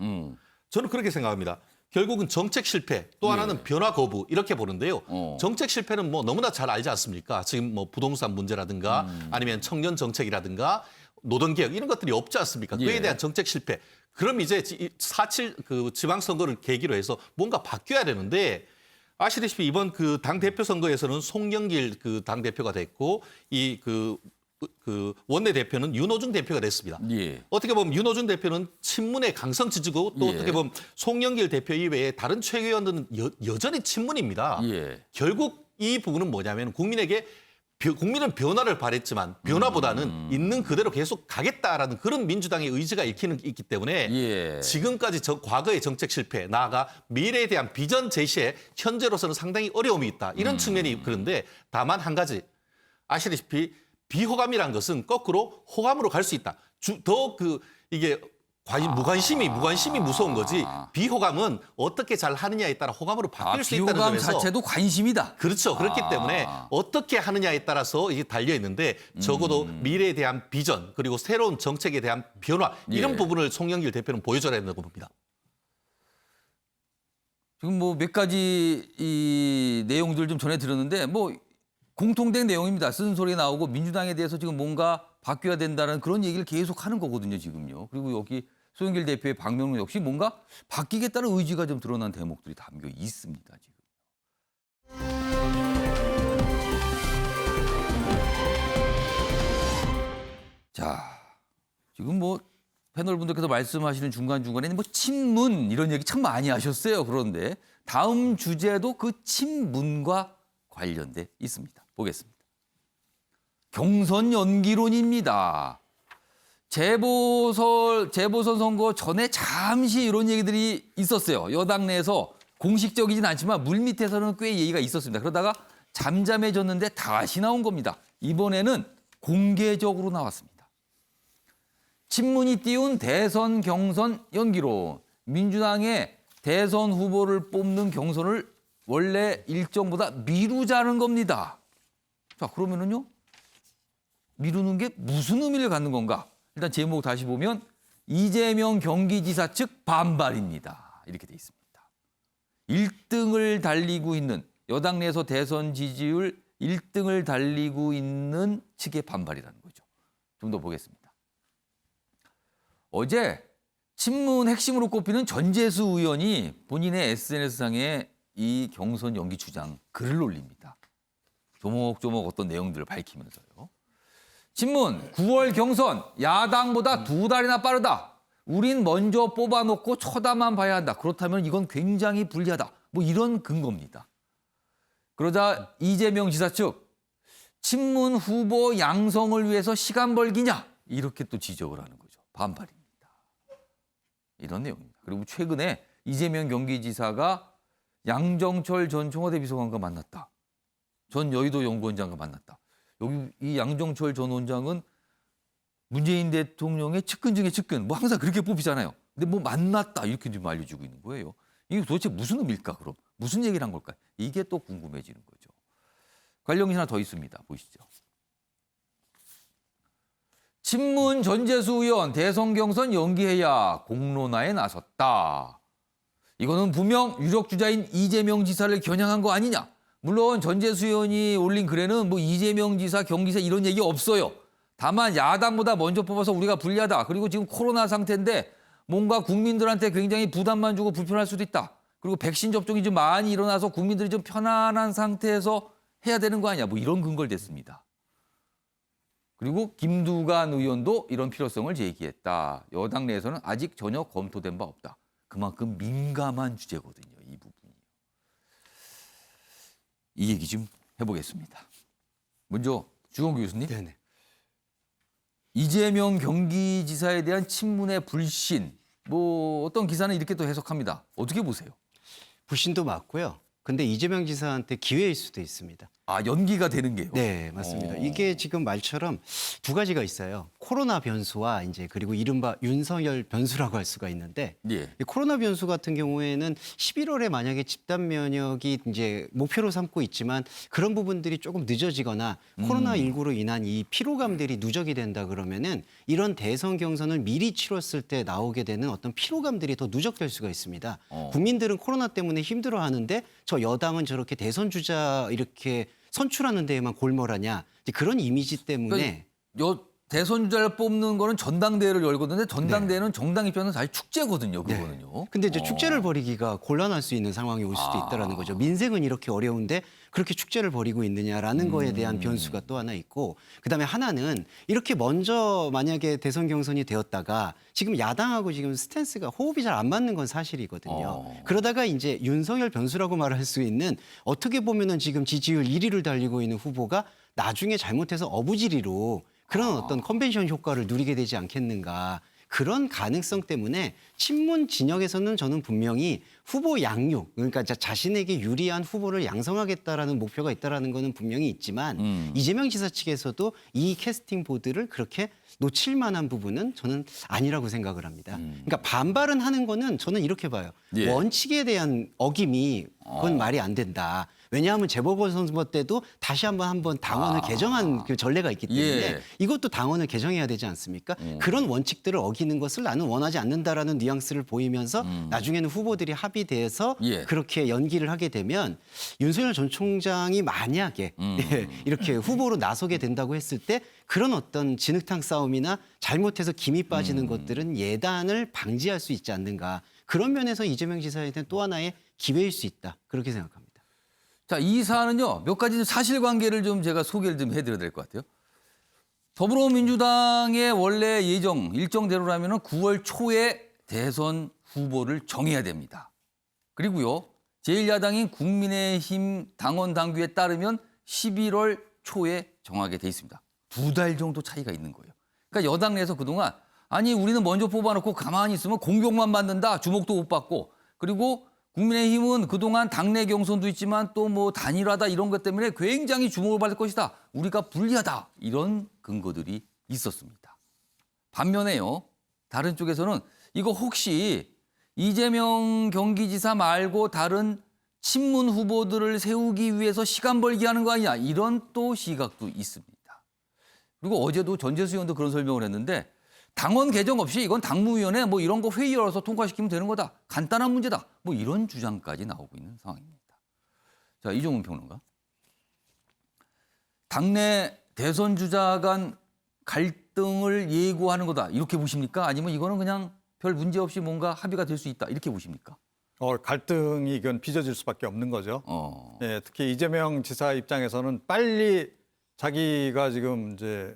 저는 그렇게 생각합니다. 결국은 정책 실패, 또 하나는 변화 거부 이렇게 보는데요. 정책 실패는 뭐 너무나 잘 알지 않습니까? 지금 뭐 부동산 문제라든가 아니면 청년 정책이라든가 노동개혁 이런 것들이 없지 않습니까? 그에 예. 대한 정책 실패. 그럼 이제 4.7 그 지방선거를 계기로 해서 뭔가 바뀌어야 되는데 아시다시피 이번 그 당대표 선거에서는 송영길 그 당대표가 됐고 이 그 원내대표는 윤호중 대표가 됐습니다. 예. 어떻게 보면 윤호중 대표는 친문의 강성 지지고 또 예. 어떻게 보면 송영길 대표 이외에 다른 최고위원들은 여전히 친문입니다. 예. 결국 이 부분은 뭐냐면 국민은 변화를 바랬지만 변화보다는 있는 그대로 계속 가겠다라는 그런 민주당의 의지가 있기 때문에 예. 지금까지 과거의 정책 실패, 나아가 미래에 대한 비전 제시에 현재로서는 상당히 어려움이 있다. 이런 측면이 그런데 다만 한 가지 아시다시피 비호감이란 것은 거꾸로 호감으로 갈 수 있다. 이게 무관심이 무서운 거지. 비호감은 어떻게 잘 하느냐에 따라 호감으로 바뀔 수 있다는 비호감 점에서 자체도 관심이다. 그렇죠. 그렇기 때문에 어떻게 하느냐에 따라서 이게 달려 있는데 적어도 미래에 대한 비전 그리고 새로운 정책에 대한 변화 이런 예. 부분을 송영길 대표는 보여줘야 된다고 봅니다. 지금 뭐 몇 가지 이 내용들 좀 전해 들었는데 뭐 공통된 내용입니다. 쓴소리 나오고 민주당에 대해서 지금 뭔가 바뀌어야 된다는 그런 얘기를 계속 하는 거거든요, 지금요. 그리고 여기 소영길 대표의 방명록 역시 뭔가 바뀌겠다는 의지가 좀 드러난 대목들이 담겨 있습니다, 지금. 자, 지금 뭐 패널분들께서 말씀하시는 중간중간에 뭐 친문 이런 얘기 참 많이 하셨어요. 그런데 다음 주제도 그 친문과 관련돼 있습니다. 보겠습니다. 경선 연기론입니다. 재보선 선거 전에 잠시 이런 얘기들이 있었어요. 여당 내에서 공식적이진 않지만 물밑에서는 꽤 얘기가 있었습니다. 그러다가 잠잠해졌는데 다시 나온 겁니다. 이번에는 공개적으로 나왔습니다. 친문이 띄운 대선 경선 연기론. 민주당의 대선 후보를 뽑는 경선을 원래 일정보다 미루자는 겁니다. 자, 그러면은요? 미루는 게 무슨 의미를 갖는 건가? 일단 제목 다시 보면 이재명 경기지사 측 반발입니다. 이렇게 돼 있습니다. 1등을 달리고 있는 여당 내에서 대선 지지율 1등을 달리고 있는 측의 반발이라는 거죠. 좀 더 보겠습니다. 어제 친문 핵심으로 꼽히는 전재수 의원이 본인의 SNS상에 이 경선 연기 주장 글을 올립니다. 조목조목 어떤 내용들을 밝히면서요. 친문 9월 경선 야당보다 2달이나 빠르다. 우린 먼저 뽑아놓고 쳐다만 봐야 한다. 그렇다면 이건 굉장히 불리하다. 뭐 이런 근거입니다. 그러자 이재명 지사 측 친문 후보 양성을 위해서 시간 벌기냐 이렇게 또 지적을 하는 거죠. 반발입니다. 이런 내용입니다. 그리고 최근에 이재명 경기지사가 양정철 전 청와대 비서관과 만났다. 전 여의도 연구원장과 만났다. 여기 이 양정철 전 원장은 문재인 대통령의 측근 중에 측근, 뭐 항상 그렇게 뽑히잖아요. 근데 뭐 만났다 이렇게 좀 알려주고 있는 거예요. 이게 도대체 무슨 의미일까 그럼? 무슨 얘기를 한 걸까? 이게 또 궁금해지는 거죠. 관련 기사 하나 더 있습니다. 보시죠. 친문 전재수 의원 대선 경선 연기해야 공론화에 나섰다. 이거는 분명 유력 주자인 이재명 지사를 겨냥한 거 아니냐? 물론 전재수 의원이 올린 글에는 뭐 이재명 지사, 경기사 이런 얘기 없어요. 다만 야당보다 먼저 뽑아서 우리가 불리하다. 그리고 지금 코로나 상태인데 뭔가 국민들한테 굉장히 부담만 주고 불편할 수도 있다. 그리고 백신 접종이 좀 많이 일어나서 국민들이 좀 편안한 상태에서 해야 되는 거 아니야. 뭐 이런 근거를 댔습니다. 그리고 김두관 의원도 이런 필요성을 제기했다. 여당 내에서는 아직 전혀 검토된 바 없다. 그만큼 민감한 주제거든요. 이 부분이. 이 얘기 좀 해보겠습니다. 먼저 주건규 교수님. 네네. 이재명 경기지사에 대한 친문의 불신. 뭐 어떤 기사는 이렇게 또 해석합니다. 어떻게 보세요? 불신도 맞고요. 근데 이재명 지사한테 기회일 수도 있습니다. 아, 연기가 되는 게요? 네, 맞습니다. 이게 지금 말처럼 두 가지가 있어요. 코로나 변수와 이제 그리고 이른바 윤석열 변수라고 할 수가 있는데 예. 이 코로나 변수 같은 경우에는 11월에 만약에 집단 면역이 이제 목표로 삼고 있지만 그런 부분들이 조금 늦어지거나 코로나19로 인한 이 피로감들이 누적이 된다 그러면은 이런 대선 경선을 미리 치렀을 때 나오게 되는 어떤 피로감들이 더 누적될 수가 있습니다. 국민들은 코로나 때문에 힘들어하는데 저 여당은 저렇게 대선 주자 이렇게 선출하는 데에만 골몰하냐 이제 그런 이미지 때문에 대선 주자를 뽑는 거는 전당대회를 열거든요. 전당대회는 정당 입장에서 사실 축제거든요. 그거는요. 근데 이제 축제를 벌이기가 곤란할 수 있는 상황이 올 수도 있다라는 거죠. 민생은 이렇게 어려운데 그렇게 축제를 벌이고 있느냐라는 거에 대한 변수가 또 하나 있고 그다음에 하나는 이렇게 먼저 만약에 대선 경선이 되었다가 지금 야당하고 지금 스탠스가 호흡이 잘 안 맞는 건 사실이거든요. 그러다가 이제 윤석열 변수라고 말할 수 있는 어떻게 보면은 지금 지지율 1위를 달리고 있는 후보가 나중에 잘못해서 어부지리로 그런 어떤 컨벤션 효과를 누리게 되지 않겠는가. 그런 가능성 때문에 친문 진영에서는 저는 분명히 후보 양육, 그러니까 자신에게 유리한 후보를 양성하겠다라는 목표가 있다라는 거는 분명히 있지만 이재명 지사 측에서도 이 캐스팅 보드를 그렇게 놓칠 만한 부분은 저는 아니라고 생각을 합니다. 그러니까 반발은 하는 거는 저는 이렇게 봐요. 예. 원칙에 대한 어김이 그건 말이 안 된다. 왜냐하면 재보궐선거 때도 다시 한번 당원을 개정한 그 전례가 있기 때문에 예. 이것도 당원을 개정해야 되지 않습니까? 그런 원칙들을 어기는 것을 나는 원하지 않는다라는 뉘앙스를 보이면서 나중에는 후보들이 합의돼서 예. 그렇게 연기를 하게 되면 윤석열 전 총장이 만약에 이렇게 후보로 나서게 된다고 했을 때 그런 어떤 진흙탕 싸움이나 잘못해서 김이 빠지는 것들은 예단을 방지할 수 있지 않는가. 그런 면에서 이재명 지사에게는 또 하나의 기회일 수 있다. 그렇게 생각합니다. 자, 이 사안은요, 몇 가지 사실관계를 좀 제가 소개를 좀 해드려야 될 것 같아요. 더불어민주당의 원래 예정, 일정대로라면 9월 초에 대선 후보를 정해야 됩니다. 그리고요, 제1야당인 국민의힘 당원 당규에 따르면 11월 초에 정하게 돼 있습니다. 2달 정도 차이가 있는 거예요. 그러니까 여당 내에서 그동안 아니 우리는 먼저 뽑아놓고 가만히 있으면 공격만 받는다. 주목도 못 받고. 그리고 국민의힘은 그동안 당내 경선도 있지만 또 뭐 단일화다 이런 것 때문에 굉장히 주목을 받을 것이다. 우리가 불리하다. 이런 근거들이 있었습니다. 반면에요. 다른 쪽에서는 이거 혹시 이재명 경기지사 말고 다른 친문 후보들을 세우기 위해서 시간 벌기 하는 거 아니냐. 이런 또 시각도 있습니다. 그리고 어제도 전재수 의원도 그런 설명을 했는데 당원 개정 없이 이건 당무위원회 뭐 이런 거 회의 열어서 통과시키면 되는 거다. 간단한 문제다. 뭐 이런 주장까지 나오고 있는 상황입니다. 자, 이종훈 평론가. 당내 대선 주자 간 갈등을 예고하는 거다. 이렇게 보십니까? 아니면 이거는 그냥 별 문제 없이 뭔가 합의가 될 수 있다. 이렇게 보십니까? 갈등이 이건 빚어질 수밖에 없는 거죠. 예, 특히 이재명 지사 입장에서는 빨리 자기가 지금 이제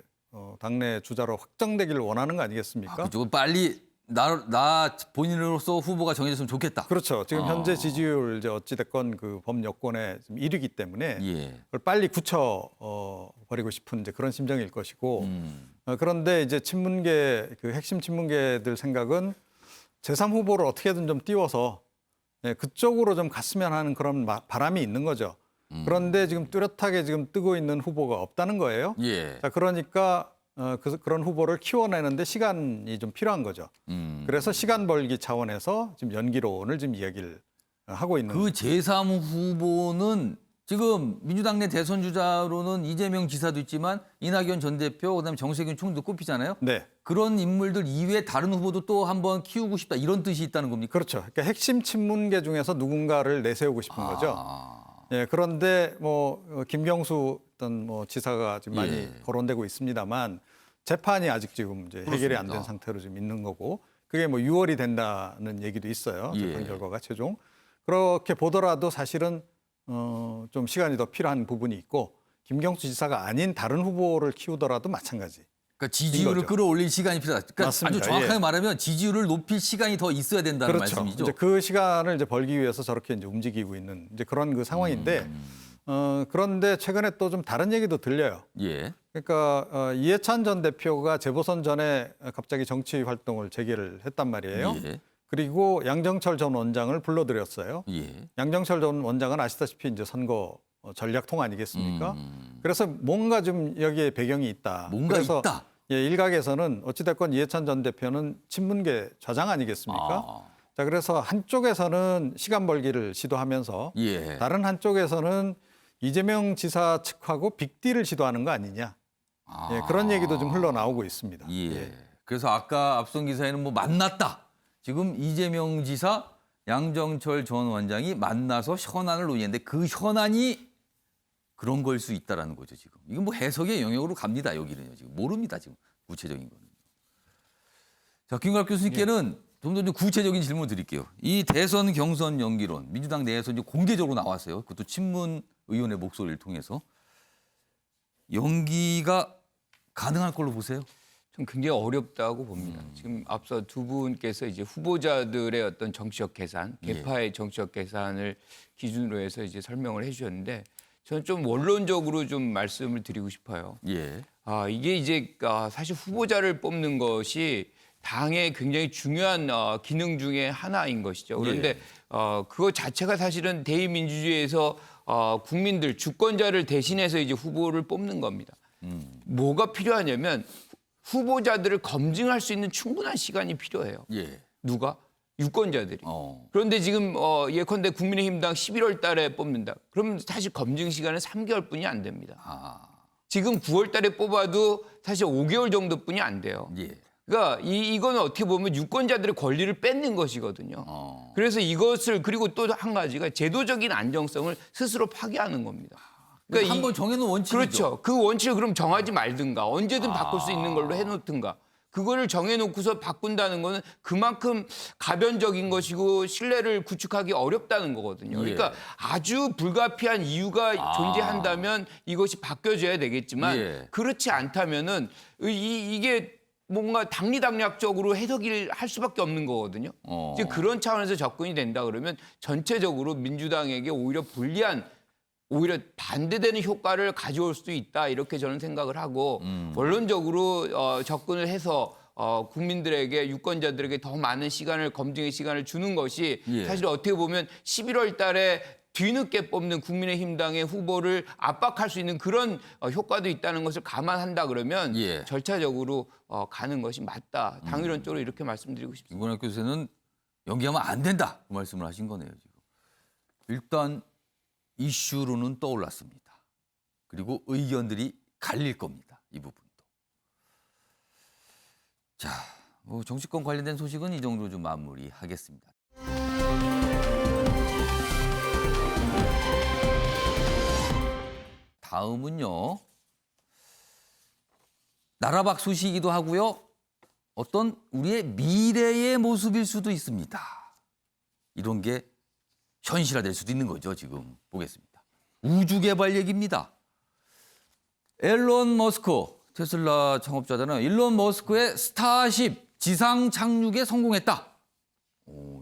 당내 주자로 확정되기를 원하는 거 아니겠습니까? 그쪽은 빨리 나 본인으로서 후보가 정해졌으면 좋겠다. 그렇죠. 지금 현재 지지율 이제 어찌 됐건 그 범여권의 1위기 때문에 예. 그걸 빨리 굳혀 버리고 싶은 이제 그런 심정일 것이고 그런데 이제 친문계 그 핵심 친문계들 생각은 제3 후보를 어떻게든 좀 띄워서 그쪽으로 좀 갔으면 하는 그런 바람이 있는 거죠. 그런데 지금 뚜렷하게 지금 뜨고 있는 후보가 없다는 거예요. 예. 자, 그러니까 그런 후보를 키워내는데 시간이 좀 필요한 거죠. 그래서 시간 벌기 차원에서 지금 연기론을 지금 이야기를 하고 있는. 그 제3 후보는 지금 민주당 내 대선 주자로는 이재명 지사도 있지만 이낙연 전 대표, 그다음에 정세균 총리도 꼽히잖아요. 네. 그런 인물들 이외에 다른 후보도 또 한번 키우고 싶다 이런 뜻이 있다는 겁니까? 그렇죠. 그러니까 핵심 친문계 중에서 누군가를 내세우고 싶은 거죠. 예, 그런데 뭐 김경수 어떤 뭐 지사가 지금 많이 예. 거론되고 있습니다만 재판이 아직 지금 이제 해결이 안 된 그렇습니다. 상태로 지금 있는 거고 그게 뭐 6월이 된다는 얘기도 있어요. 재판 예. 결과가 최종. 그렇게 보더라도 사실은 좀 시간이 더 필요한 부분이 있고 김경수 지사가 아닌 다른 후보를 키우더라도 마찬가지. 그러니까 지지율을 이거죠. 끌어올릴 시간이 필요하다. 그러니까 맞습니다. 아주 정확하게 예. 말하면 지지율을 높일 시간이 더 있어야 된다는 그렇죠. 말씀이죠. 이제 그 시간을 이제 벌기 위해서 저렇게 이제 움직이고 있는 이제 그런 그 상황인데 그런데 최근에 또 좀 다른 얘기도 들려요. 예. 그러니까 이해찬 전 대표가 재보선 전에 갑자기 정치 활동을 재개를 했단 말이에요. 예. 그리고 양정철 전 원장을 불러들였어요. 예. 양정철 전 원장은 아시다시피 이제 선거 전략통 아니겠습니까? 그래서 뭔가 좀 여기에 배경이 있다. 뭔가 그래서 있다. 예, 일각에서는 어찌됐건 이해찬 전 대표는 친문계 좌장 아니겠습니까? 자, 그래서 한쪽에서는 시간 벌기를 시도하면서 예. 다른 한쪽에서는 이재명 지사 측하고 빅딜을 시도하는 거 아니냐. 예, 그런 얘기도 좀 흘러나오고 있습니다. 예. 그래서 아까 앞선 기사에는 뭐 만났다. 지금 이재명 지사, 양정철 전 원장이 만나서 현안을 논의했는데 그 현안이 그런 걸 수 있다라는 거죠, 지금. 이건 뭐 해석의 영역으로 갑니다, 여기는요. 지금 모릅니다, 지금 구체적인 거는. 자, 김갑 교수님께는 좀 더 구체적인 질문 드릴게요. 이 대선 경선 연기론, 민주당 내에서 이제 공개적으로 나왔어요. 그것도 친문 의원의 목소리를 통해서. 연기가 가능할 걸로 보세요? 좀 굉장히 어렵다고 봅니다. 지금 앞서 두 분께서 이제 후보자들의 어떤 정치적 계산, 개파의 정치적 계산을 기준으로 해서 이제 설명을 해주셨는데 저는 좀 원론적으로 좀 말씀을 드리고 싶어요. 예. 이게 이제 사실 후보자를 뽑는 것이 당의 굉장히 중요한 기능 중에 하나인 것이죠. 그런데 그거 자체가 사실은 대의민주주의에서 국민들, 주권자를 대신해서 이제 후보를 뽑는 겁니다. 뭐가 필요하냐면 후보자들을 검증할 수 있는 충분한 시간이 필요해요. 예. 누가? 유권자들이. 그런데 지금 예컨대 국민의힘당 11월 달에 뽑는다. 그럼 사실 검증 시간은 3개월뿐이 안 됩니다. 지금 9월 달에 뽑아도 사실 5개월 정도뿐이 안 돼요. 예. 그러니까 이거는 어떻게 보면 유권자들의 권리를 뺏는 것이거든요. 그래서 이것을 그리고 또 한 가지가 제도적인 안정성을 스스로 파괴하는 겁니다. 그러니까 한번 정해놓은 원칙이죠. 그렇죠. 그 원칙을 그럼 정하지 말든가 언제든 바꿀 수 있는 걸로 해놓든가. 그거를 정해놓고서 바꾼다는 거는 그만큼 가변적인 것이고 신뢰를 구축하기 어렵다는 거거든요. 그러니까 아주 불가피한 이유가 존재한다면 이것이 바뀌어져야 되겠지만 그렇지 않다면은 이게 뭔가 당리당략적으로 해석을 할 수밖에 없는 거거든요. 이제 그런 차원에서 접근이 된다 그러면 전체적으로 민주당에게 오히려 불리한 오히려 반대되는 효과를 가져올 수도 있다 이렇게 저는 생각을 하고 원론적으로 접근을 해서 국민들에게 유권자들에게 더 많은 시간을 검증의 시간을 주는 것이 사실 어떻게 보면 11월 달에 뒤늦게 뽑는 국민의힘당의 후보를 압박할 수 있는 그런 효과도 있다는 것을 감안한다 그러면 절차적으로 가는 것이 맞다. 당위론적으로 이렇게 말씀드리고 싶습니다. 이권학 교수는 연기하면 안 된다. 그 말씀을 하신 거네요. 지금. 일단 이슈로는 떠올랐습니다. 그리고 의견들이 갈릴 겁니다. 이 부분도. 자, 정치권 관련된 소식은 이 정도로 좀 마무리하겠습니다. 다음은요. 나라박 소식이기도 하고요. 어떤 우리의 미래의 모습일 수도 있습니다. 이런 게 현실화될 수도 있는 거죠. 지금 보겠습니다. 우주 개발 얘기입니다. 일론 머스크, 테슬라 창업자잖아요. 일론 머스크의 스타쉽 지상 착륙에 성공했다.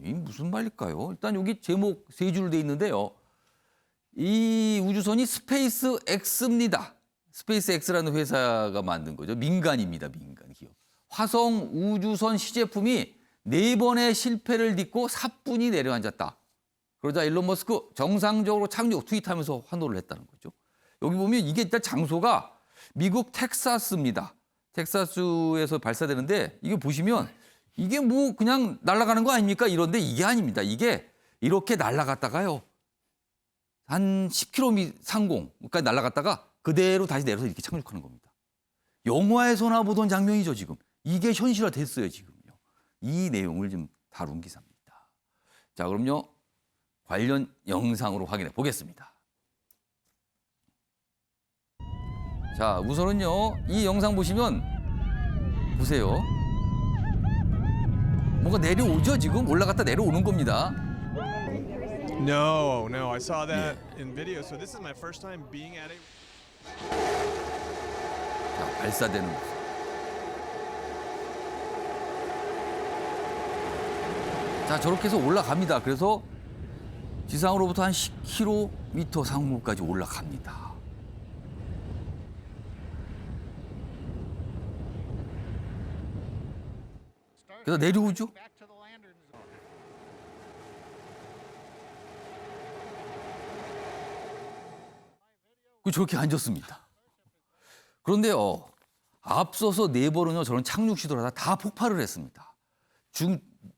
이 무슨 말일까요? 일단 여기 제목 세 줄 돼 있는데요. 이 우주선이 스페이스 X입니다. 스페이스 X라는 회사가 만든 거죠. 민간입니다. 민간 기업. 화성 우주선 시제품이 4번의 실패를 딛고 사뿐히 내려앉았다. 그러자 일론 머스크 정상적으로 착륙 트윗하면서 환호를 했다는 거죠. 여기 보면 이게 일단 장소가 미국 텍사스입니다. 텍사스에서 발사되는데 이게 보시면 이게 뭐 그냥 날아가는 거 아닙니까? 이런데 이게 아닙니다. 이게 이렇게 날아갔다가요. 한 10km 상공까지 날아갔다가 그대로 다시 내려서 이렇게 착륙하는 겁니다. 영화에서나 보던 장면이죠, 지금. 이게 현실화 됐어요, 지금요. 이 내용을 좀 다룬 기사입니다. 자, 그럼요. 관련 영상으로 확인해 보겠습니다. 자, 우선은요. 이 영상 보시면 보세요. 뭔가 내려오죠, 지금? 올라갔다 내려오는 겁니다. No, I saw that in video. So this is my first time being at it. 자, 발사되는 모습. 자, 저렇게 해서 올라갑니다. 그래서 지상으로부터 한 10km 상공까지 올라갑니다. 그래서 내려오죠. 저렇게 앉았습니다. 그런데요, 앞서서 4번은요, 저런 착륙 시도를 하다 다 폭발을 했습니다.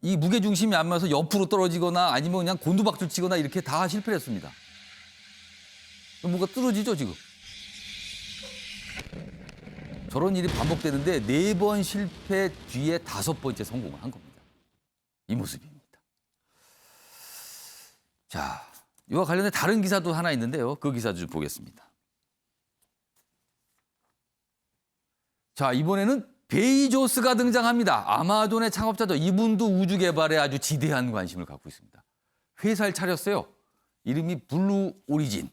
이 무게 중심이 안 맞아서 옆으로 떨어지거나 아니면 그냥 곤두박질 치거나 이렇게 다 실패를 했습니다. 뭔가 떨어지죠, 지금. 저런 일이 반복되는데 4번 실패 뒤에 5번째 성공을 한 겁니다. 이 모습입니다. 자, 이와 관련해 다른 기사도 하나 있는데요. 그 기사도 좀 보겠습니다. 자, 이번에는 베이조스가 등장합니다. 아마존의 창업자죠. 이분도 우주 개발에 아주 지대한 관심을 갖고 있습니다. 회사를 차렸어요. 이름이 블루 오리진.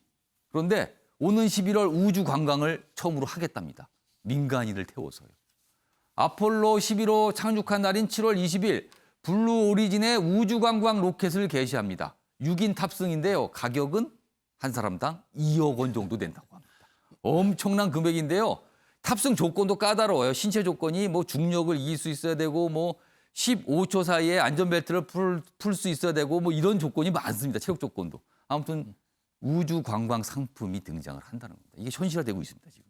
그런데 오는 11월 우주 관광을 처음으로 하겠답니다. 민간인을 태워서요. 아폴로 11호 착륙한 날인 7월 20일 블루 오리진의 우주 관광 로켓을 개시합니다. 6인 탑승인데요. 가격은 한 사람당 2억 원 정도 된다고 합니다. 엄청난 금액인데요. 탑승 조건도 까다로워요. 신체 조건이 뭐 중력을 이길 수 있어야 되고 뭐 15초 사이에 안전벨트를 풀 수 있어야 되고 뭐 이런 조건이 많습니다. 체력 조건도. 아무튼 우주 관광 상품이 등장을 한다는 겁니다. 이게 현실화되고 있습니다, 지금.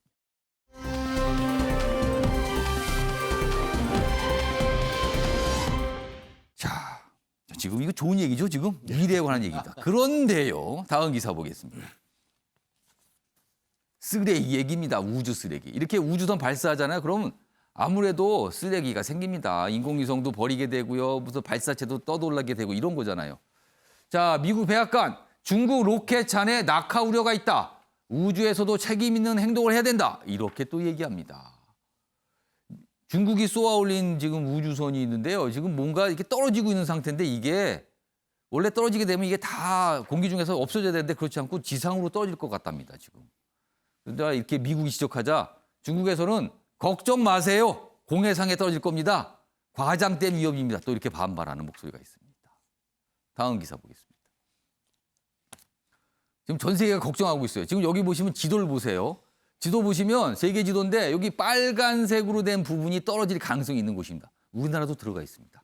자, 지금 이거 좋은 얘기죠, 지금? 미래에 관한 얘기다. 그런데요, 다음 기사 보겠습니다. 쓰레기 얘기입니다. 우주 쓰레기. 이렇게 우주선 발사하잖아요. 그러면 아무래도 쓰레기가 생깁니다. 인공위성도 버리게 되고요. 무슨 발사체도 떠돌라게 되고 이런 거잖아요. 자, 미국 백악관 중국 로켓 잔해 낙하 우려가 있다. 우주에서도 책임 있는 행동을 해야 된다. 이렇게 또 얘기합니다. 중국이 쏘아 올린 지금 우주선이 있는데요. 지금 뭔가 이렇게 떨어지고 있는 상태인데 이게 원래 떨어지게 되면 이게 다 공기 중에서 없어져야 되는데 그렇지 않고 지상으로 떨어질 것 같답니다. 지금. 그런데 이렇게 미국이 지적하자 중국에서는 걱정 마세요. 공해상에 떨어질 겁니다. 과장된 위협입니다. 또 이렇게 반발하는 목소리가 있습니다. 다음 기사 보겠습니다. 지금 전 세계가 걱정하고 있어요. 지금 여기 보시면 지도를 보세요. 지도 보시면 세계 지도인데 여기 빨간색으로 된 부분이 떨어질 가능성이 있는 곳입니다. 우리나라도 들어가 있습니다.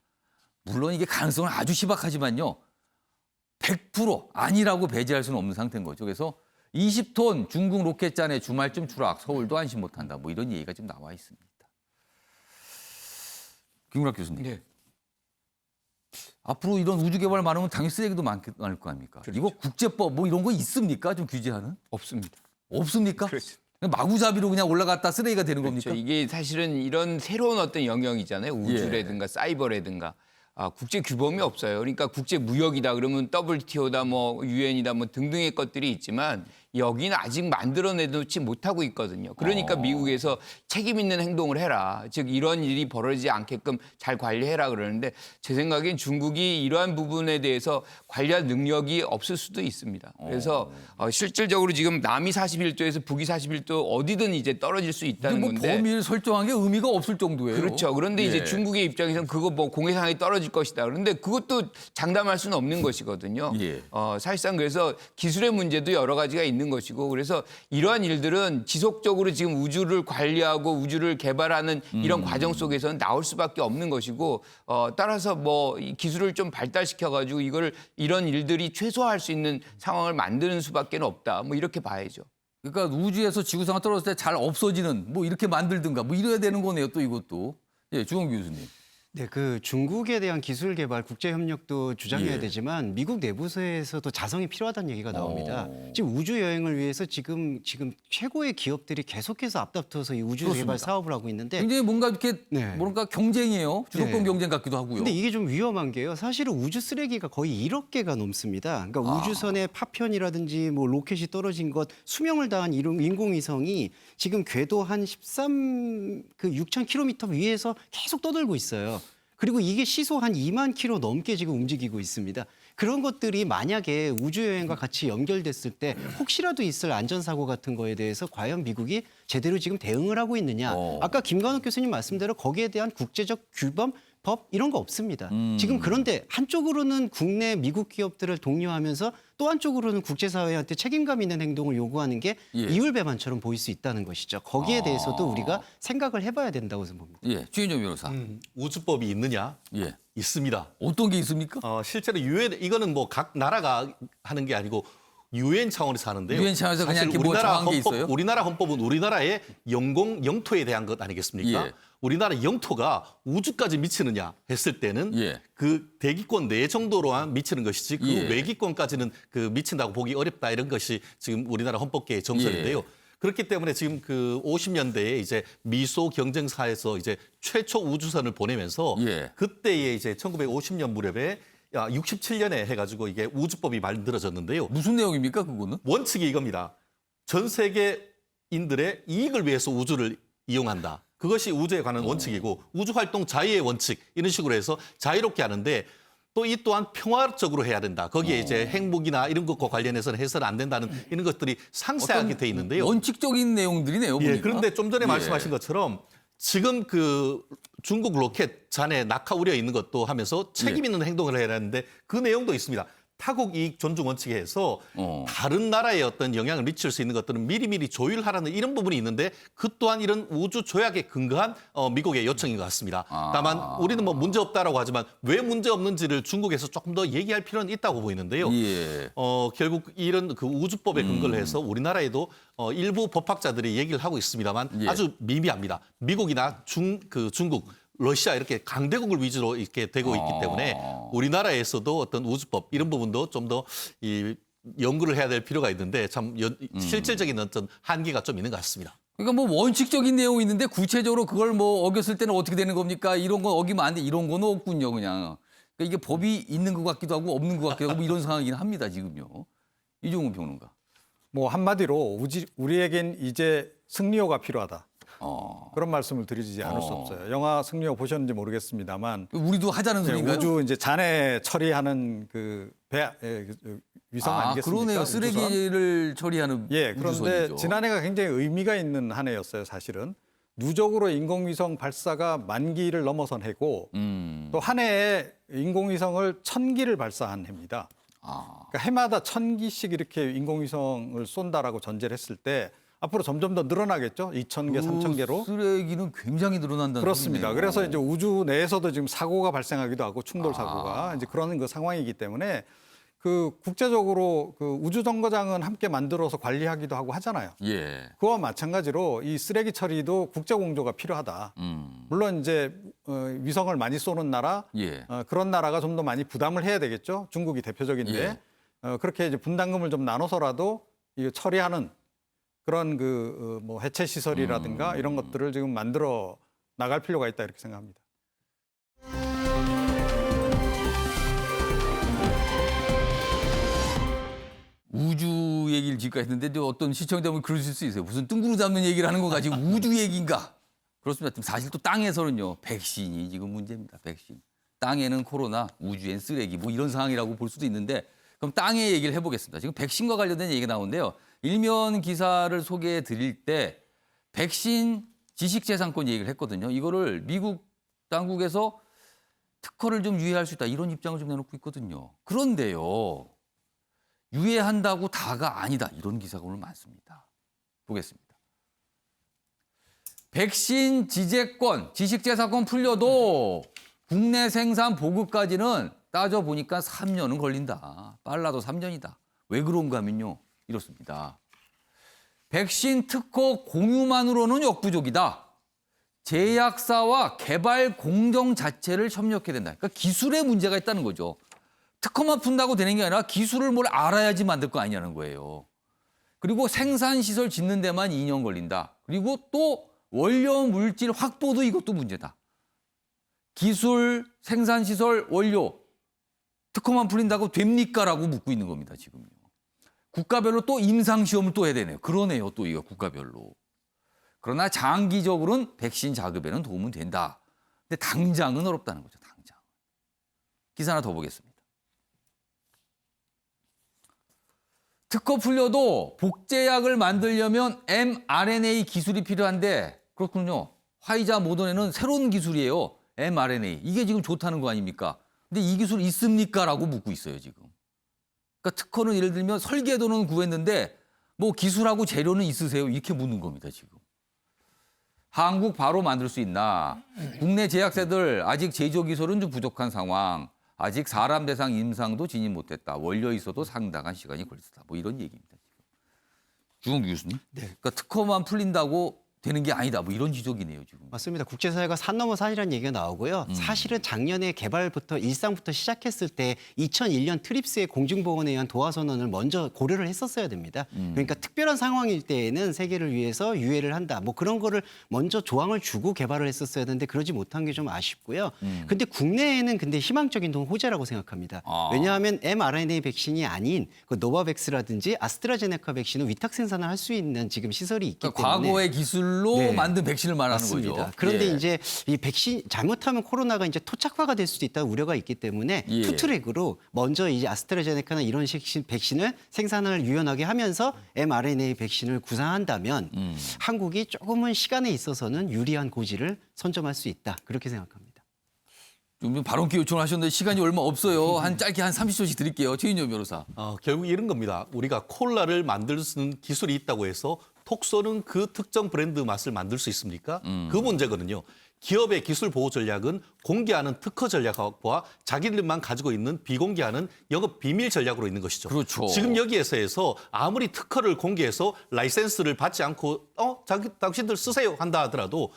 물론 이게 가능성은 아주 희박하지만요. 100% 아니라고 배제할 수는 없는 상태인 거죠. 그래서 20톤 중국 로켓잔의 주말쯤 추락, 서울도 안심 못한다. 뭐 이런 얘기가 좀 나와 있습니다. 김구락 교수님. 네. 앞으로 이런 우주 개발 많으면 당연히 쓰레기도 많을 거 아닙니까? 그렇죠. 이거 국제법 뭐 이런 거 있습니까? 좀 규제하는? 없습니다. 없습니까? 그렇죠. 마구잡이로 그냥 올라갔다 쓰레기가 되는 그렇죠. 겁니까? 이게 사실은 이런 새로운 어떤 영역이잖아요. 우주라든가 사이버라든가. 국제 규범이 없어요. 그러니까 국제 무역이다 그러면 WTO다 뭐 UN이다 뭐 등등의 것들이 있지만 여기는 아직 만들어내놓지 못하고 있거든요. 그러니까 미국에서 책임 있는 행동을 해라. 즉 이런 일이 벌어지지 않게끔 잘 관리해라 그러는데 제 생각엔 중국이 이러한 부분에 대해서 관리할 능력이 없을 수도 있습니다. 그래서 실질적으로 지금 남이 41도에서 북이 41도 어디든 이제 떨어질 수 있다는 뭐 건데. 범위를 설정한 게 의미가 없을 정도예요. 그렇죠. 그런데 예. 이제 중국의 입장에서는 그거 뭐 공해상에 떨어질 것이다. 그런데 그것도 장담할 수는 없는 것이거든요. 예. 사실상 그래서 기술의 문제도 여러 가지가 있는 것이고 그래서 이러한 일들은 지속적으로 지금 우주를 관리하고 우주를 개발하는 이런 과정 속에서는 나올 수밖에 없는 것이고 따라서 뭐 이 기술을 좀 발달시켜 가지고 이런 일들이 최소화할 수 있는 상황을 만드는 수밖에 없다. 뭐 이렇게 봐야죠. 그러니까 우주에서 지구상에 떨어졌을 때 잘 없어지는 뭐 이렇게 만들든가 뭐 이래야 되는 거네요. 또 이것도. 예, 주홍 교수님. 네, 그 중국에 대한 기술 개발, 국제 협력도 주장해야 예. 되지만 미국 내부에서도 자성이 필요하다는 얘기가 나옵니다. 지금 우주 여행을 위해서 지금 최고의 기업들이 계속해서 앞다퉈서 이 우주 그렇습니다. 개발 사업을 하고 있는데 굉장히 뭔가 이렇게 네. 뭔가 경쟁이에요. 주도권 네. 경쟁 같기도 하고요. 근데 이게 좀 위험한 게요. 사실은 우주 쓰레기가 거의 1억 개가 넘습니다. 그러니까 우주선의 파편이라든지 뭐 로켓이 떨어진 것, 수명을 다한 인공위성이 지금 궤도 한 6,000km 위에서 계속 떠돌고 있어요. 그리고 이게 시속 한 2만 킬로 넘게 지금 움직이고 있습니다. 그런 것들이 만약에 우주여행과 같이 연결됐을 때 혹시라도 있을 안전사고 같은 거에 대해서 과연 미국이 제대로 지금 대응을 하고 있느냐. 아까 김관욱 교수님 말씀대로 거기에 대한 국제적 규범, 법 이런 거 없습니다. 지금 그런데 한쪽으로는 국내 미국 기업들을 독려하면서 또 한쪽으로는 국제사회한테 책임감 있는 행동을 요구하는 게 예. 이율배반처럼 보일 수 있다는 것이죠. 거기에 대해서도 우리가 생각을 해봐야 된다고 봅니다. 예, 최인정 변호사. 우주법이 있느냐? 예. 있습니다. 어떤 게 있습니까? 실제로 유엔 이거는 뭐 각 나라가 하는 게 아니고 유엔 차원에서 하는데요. 유엔 차원에서 그냥 사실 이렇게 뭐 정한 게 있어요? 우리나라 헌법은 우리나라의 영토에 대한 것 아니겠습니까? 예. 우리나라 영토가 우주까지 미치느냐 했을 때는 예. 그 대기권 내 정도로만 미치는 것이지 그 예. 외기권까지는 그 미친다고 보기 어렵다 이런 것이 지금 우리나라 헌법계의 정설인데요. 예. 그렇기 때문에 지금 그 50년대에 이제 미소 경쟁사에서 이제 최초 우주선을 보내면서 예. 그때에 이제 1950년 무렵에 67년에 해가지고 이게 우주법이 만들어졌는데요. 무슨 내용입니까, 그거는? 원칙이 이겁니다. 전 세계인들의 이익을 위해서 우주를 이용한다. 그것이 우주에 관한 원칙이고 우주활동 자유의 원칙 이런 식으로 해서 자유롭게 하는데 또 이 또한 평화적으로 해야 된다. 거기에 이제 핵무기나 이런 것과 관련해서는 해서는 안 된다는 이런 것들이 상세하게 돼 있는데요. 원칙적인 내용들이네요, 보니까. 예, 그런데 좀 전에 예. 말씀하신 것처럼 지금 그 중국 로켓 잔해 낙하 우려 있는 것도 하면서 책임 있는 행동을 해야 하는데 그 내용도 있습니다. 타국 이익 존중 원칙에 해서 다른 나라에 어떤 영향을 미칠 수 있는 것들은 미리미리 조율하라는 이런 부분이 있는데 그 또한 이런 우주 조약에 근거한 미국의 요청인 것 같습니다. 다만 우리는 뭐 문제 없다라고 하지만 왜 문제 없는지를 중국에서 조금 더 얘기할 필요는 있다고 보이는데요. 예. 결국 이런 그 우주법에 근거를 해서 우리나라에도 일부 법학자들이 얘기를 하고 있습니다만 예. 아주 미미합니다. 미국이나 중국 러시아 이렇게 강대국을 위주로 이렇게 되고 있기 때문에 우리나라에서도 어떤 우주법 이런 부분도 좀 더 이 연구를 해야 될 필요가 있는데 참 실질적인 어떤 한계가 좀 있는 것 같습니다. 그러니까 뭐 원칙적인 내용이 있는데 구체적으로 그걸 뭐 어겼을 때는 어떻게 되는 겁니까? 이런 거 어기면 안 돼. 이런 거는 없군요, 그냥. 그러니까 이게 법이 있는 것 같기도 하고 없는 것 같기도 하고 뭐 이런 상황이긴 합니다, 지금요. 이종훈 평론가. 뭐 한마디로 우리에겐 이제 승리호가 필요하다. 그런 말씀을 드리지 않을 수 없어요. 영화 승리호 보셨는지 모르겠습니다만 우리도 하자는 소리인가요? 우주 이제 잔해 처리하는 그 위성 아니겠습니까? 그러네요. 우주선. 쓰레기를 처리하는 예, 그런데 우주선이죠. 지난해가 굉장히 의미가 있는 한 해였어요, 사실은. 누적으로 인공위성 발사가 10,000기를 넘어선 해고 또 한 해에 인공위성을 1,000기를 발사한 해입니다. 그러니까 해마다 1,000기씩 이렇게 인공위성을 쏜다라고 전제를 했을 때 앞으로 점점 더 늘어나겠죠. 2,000개, 3,000개로. 쓰레기는 굉장히 늘어난다는 그렇습니다. 소리네요. 그래서 이제 우주 내에서도 지금 사고가 발생하기도 하고 충돌 사고가 이제 그런 그 상황이기 때문에 그 국제적으로 그 우주 정거장은 함께 만들어서 관리하기도 하고 하잖아요. 예. 그와 마찬가지로 이 쓰레기 처리도 국제 공조가 필요하다. 물론 이제 위성을 많이 쏘는 나라 예. 그런 나라가 좀 더 많이 부담을 해야 되겠죠. 중국이 대표적인데 예. 그렇게 이제 분담금을 좀 나눠서라도 이거 처리하는 그런 그 뭐 해체 시설이라든가 이런 것들을 지금 만들어 나갈 필요가 있다 이렇게 생각합니다. 우주 얘기를 지금까 했는데 또 어떤 시청자분 그러실 수 있어요. 무슨 뜬구름 잡는 얘기를 하는 거 가지고 우주 얘기인가? 그렇습니다. 사실 또 땅에서는요. 백신이 지금 문제입니다. 백신. 땅에는 코로나, 우주엔 쓰레기 뭐 이런 상황이라고 볼 수도 있는데 그럼 땅의 얘기를 해보겠습니다. 지금 백신과 관련된 얘기가 나오는데요. 일면 기사를 소개해 드릴 때 백신 지식재산권 얘기를 했거든요. 이거를 미국 당국에서 특허를 좀 유예할 수 있다 이런 입장을 좀 내놓고 있거든요. 그런데요. 유예한다고 다가 아니다. 이런 기사가 오늘 많습니다. 보겠습니다. 백신 지재권, 지식재산권 풀려도 국내 생산 보급까지는 따져보니까 3년은 걸린다. 빨라도 3년이다. 왜 그런가 하면요. 이렇습니다. 백신 특허 공유만으로는 역부족이다. 제약사와 개발 공정 자체를 협력해야 된다. 그러니까 기술에 문제가 있다는 거죠. 특허만 푼다고 되는 게 아니라 기술을 뭘 알아야지 만들 거 아니냐는 거예요. 그리고 생산시설 짓는 데만 2년 걸린다. 그리고 또 원료 물질 확보도 이것도 문제다. 기술, 생산시설, 원료 특허만 풀린다고 됩니까라고 묻고 있는 겁니다. 지금요. 국가별로 또 임상시험을 또 해야 되네요. 그러네요. 또 이거 국가별로. 그러나 장기적으로는 백신 자급에는 도움은 된다. 근데 당장은 어렵다는 거죠. 당장. 기사 하나 더 보겠습니다. 특허 풀려도 복제약을 만들려면 mRNA 기술이 필요한데 그렇군요. 화이자 모더나는 새로운 기술이에요. mRNA. 이게 지금 좋다는 거 아닙니까? 근데 이 기술 있습니까? 라고 묻고 있어요, 지금. 그러니까 특허는 예를 들면 설계도는 구했는데 뭐 기술하고 재료는 있으세요? 이렇게 묻는 겁니다, 지금. 한국 바로 만들 수 있나? 국내 제약사들 아직 제조 기술은 좀 부족한 상황. 아직 사람 대상 임상도 진입 못했다. 원료 있어도 상당한 시간이 걸렸다. 뭐 이런 얘기입니다. 주홍규 교수님. 네. 그러니까 특허만 풀린다고 되는 게 아니다. 뭐 이런 지적이네요, 지금. 맞습니다. 국제사회가 산 넘어 산이라는 얘기가 나오고요. 사실은 작년에 개발부터 일상부터 시작했을 때 2001년 트립스의 공중보건에 의한 도하선언을 먼저 고려를 했었어야 됩니다. 그러니까 특별한 상황일 때에는 세계를 위해서 유예를 한다. 뭐 그런 거를 먼저 조항을 주고 개발을 했었어야 되는데 그러지 못한 게 좀 아쉽고요. 근데 국내에는 근데 희망적인 호재라고 생각합니다. 왜냐하면 mRNA 백신이 아닌 그 노바백스라든지 아스트라제네카 백신은 위탁 생산을 할 수 있는 지금 시설이 있기 그러니까 때문에 과거의 기술로 네. 만든 백신을 말하는 맞습니다. 거죠. 그런데 예. 이제 이 백신 잘못하면 코로나가 이제 토착화가 될 수도 있다는 우려가 있기 때문에 예. 투트랙으로 먼저 이제 아스트라제네카나 이런 백신을 생산을 유연하게 하면서 mRNA 백신을 구상한다면 한국이 조금은 시간에 있어서는 유리한 고지를 선점할 수 있다. 그렇게 생각합니다. 좀 발언 기회 요청을 하셨는데 시간이 얼마 없어요. 한 짧게 한 30초씩 드릴게요. 최인영 변호사. 결국 이런 겁니다. 우리가 콜라를 만들 수 있는 기술이 있다고 해서 톡 쏘는 그 특정 브랜드 맛을 만들 수 있습니까? 그 문제거든요. 기업의 기술 보호 전략은 공개하는 특허 전략과 자기들만 가지고 있는 비공개하는 영업 비밀 전략으로 있는 것이죠. 그렇죠. 지금 여기에서 아무리 특허를 공개해서 라이센스를 받지 않고 당신들 쓰세요 한다 하더라도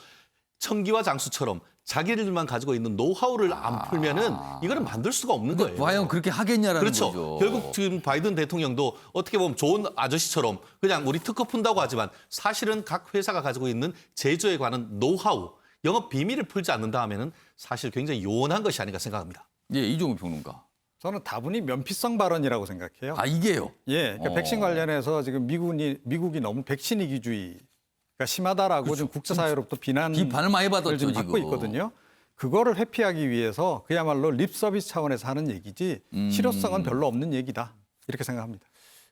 청기와 장수처럼 자기들만 가지고 있는 노하우를 안 풀면은 이거는 만들 수가 없는 거예요. 과연 그렇게 하겠냐라는 그렇죠. 거죠. 결국 지금 바이든 대통령도 어떻게 보면 좋은 아저씨처럼 그냥 우리 특허 푼다고 하지만 사실은 각 회사가 가지고 있는 제조에 관한 노하우, 영업 비밀을 풀지 않는다 하면은 사실 굉장히 요원한 것이 아닌가 생각합니다. 예, 이종우 평론가. 저는 다분히 면피성 발언이라고 생각해요. 아, 이게요? 예, 그러니까 백신 관련해서 지금 미국이 너무 백신 이기주의가 심하다라고 지금 국제사회로부터 비판을 많이 받았죠, 지금 받고 지금. 있거든요. 그거를 회피하기 위해서 그야말로 립 서비스 차원에서 하는 얘기지 실효성은 별로 없는 얘기다. 이렇게 생각합니다.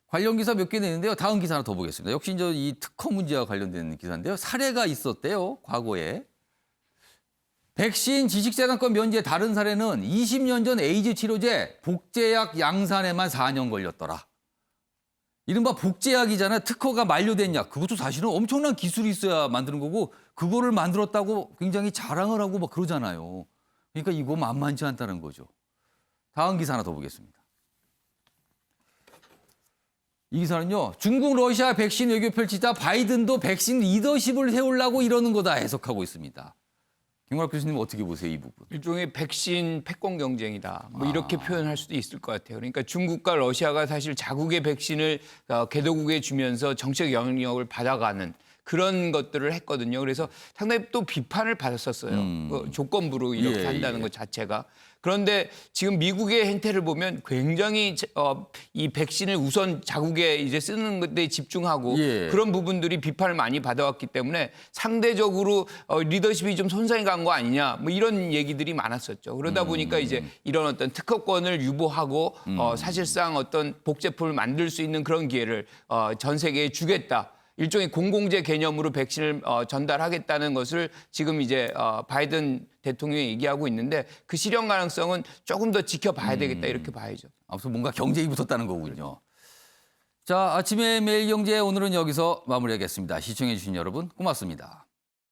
관련 기사 몇 개 내는데요. 다음 기사 하나 더 보겠습니다. 역시 이제 이 특허 문제와 관련된 기사인데요. 사례가 있었대요. 과거에. 백신 지식재산권 면제 다른 사례는 20년 전 에이즈 치료제 복제약 양산에만 4년 걸렸더라. 이른바 복제약이잖아요. 특허가 만료됐냐. 그것도 사실은 엄청난 기술이 있어야 만드는 거고 그거를 만들었다고 굉장히 자랑을 하고 막 그러잖아요. 그러니까 이거 만만치 않다는 거죠. 다음 기사 하나 더 보겠습니다. 이 기사는요. 중국 러시아 백신 외교 펼치자 바이든도 백신 리더십을 세우려고 이러는 거다 해석하고 있습니다. 김광락 교수님 어떻게 보세요, 이 부분? 일종의 백신 패권 경쟁이다. 뭐 이렇게 표현할 수도 있을 것 같아요. 그러니까 중국과 러시아가 사실 자국의 백신을 개도국에 주면서 정책 영향력을 받아가는 그런 것들을 했거든요. 그래서 상당히 또 비판을 받았었어요. 그 조건부로 이렇게 한다는 것 자체가. 그런데 지금 미국의 행태를 보면 굉장히 이 백신을 우선 자국에 이제 쓰는 데 집중하고 그런 부분들이 비판을 많이 받아왔기 때문에 상대적으로 리더십이 좀 손상이 간 거 아니냐 뭐 이런 얘기들이 많았었죠. 그러다 보니까 이제 이런 어떤 특허권을 유보하고 사실상 어떤 복제품을 만들 수 있는 그런 기회를 전 세계에 주겠다. 일종의 공공재 개념으로 백신을 전달하겠다는 것을 지금 이제 바이든 대통령이 얘기하고 있는데 그 실현 가능성은 조금 더 지켜봐야 되겠다 이렇게 봐야죠. 아무튼 뭔가 경쟁이 붙었다는 거군요. 자, 아침의 매일경제 오늘은 여기서 마무리하겠습니다. 시청해 주신 여러분 고맙습니다.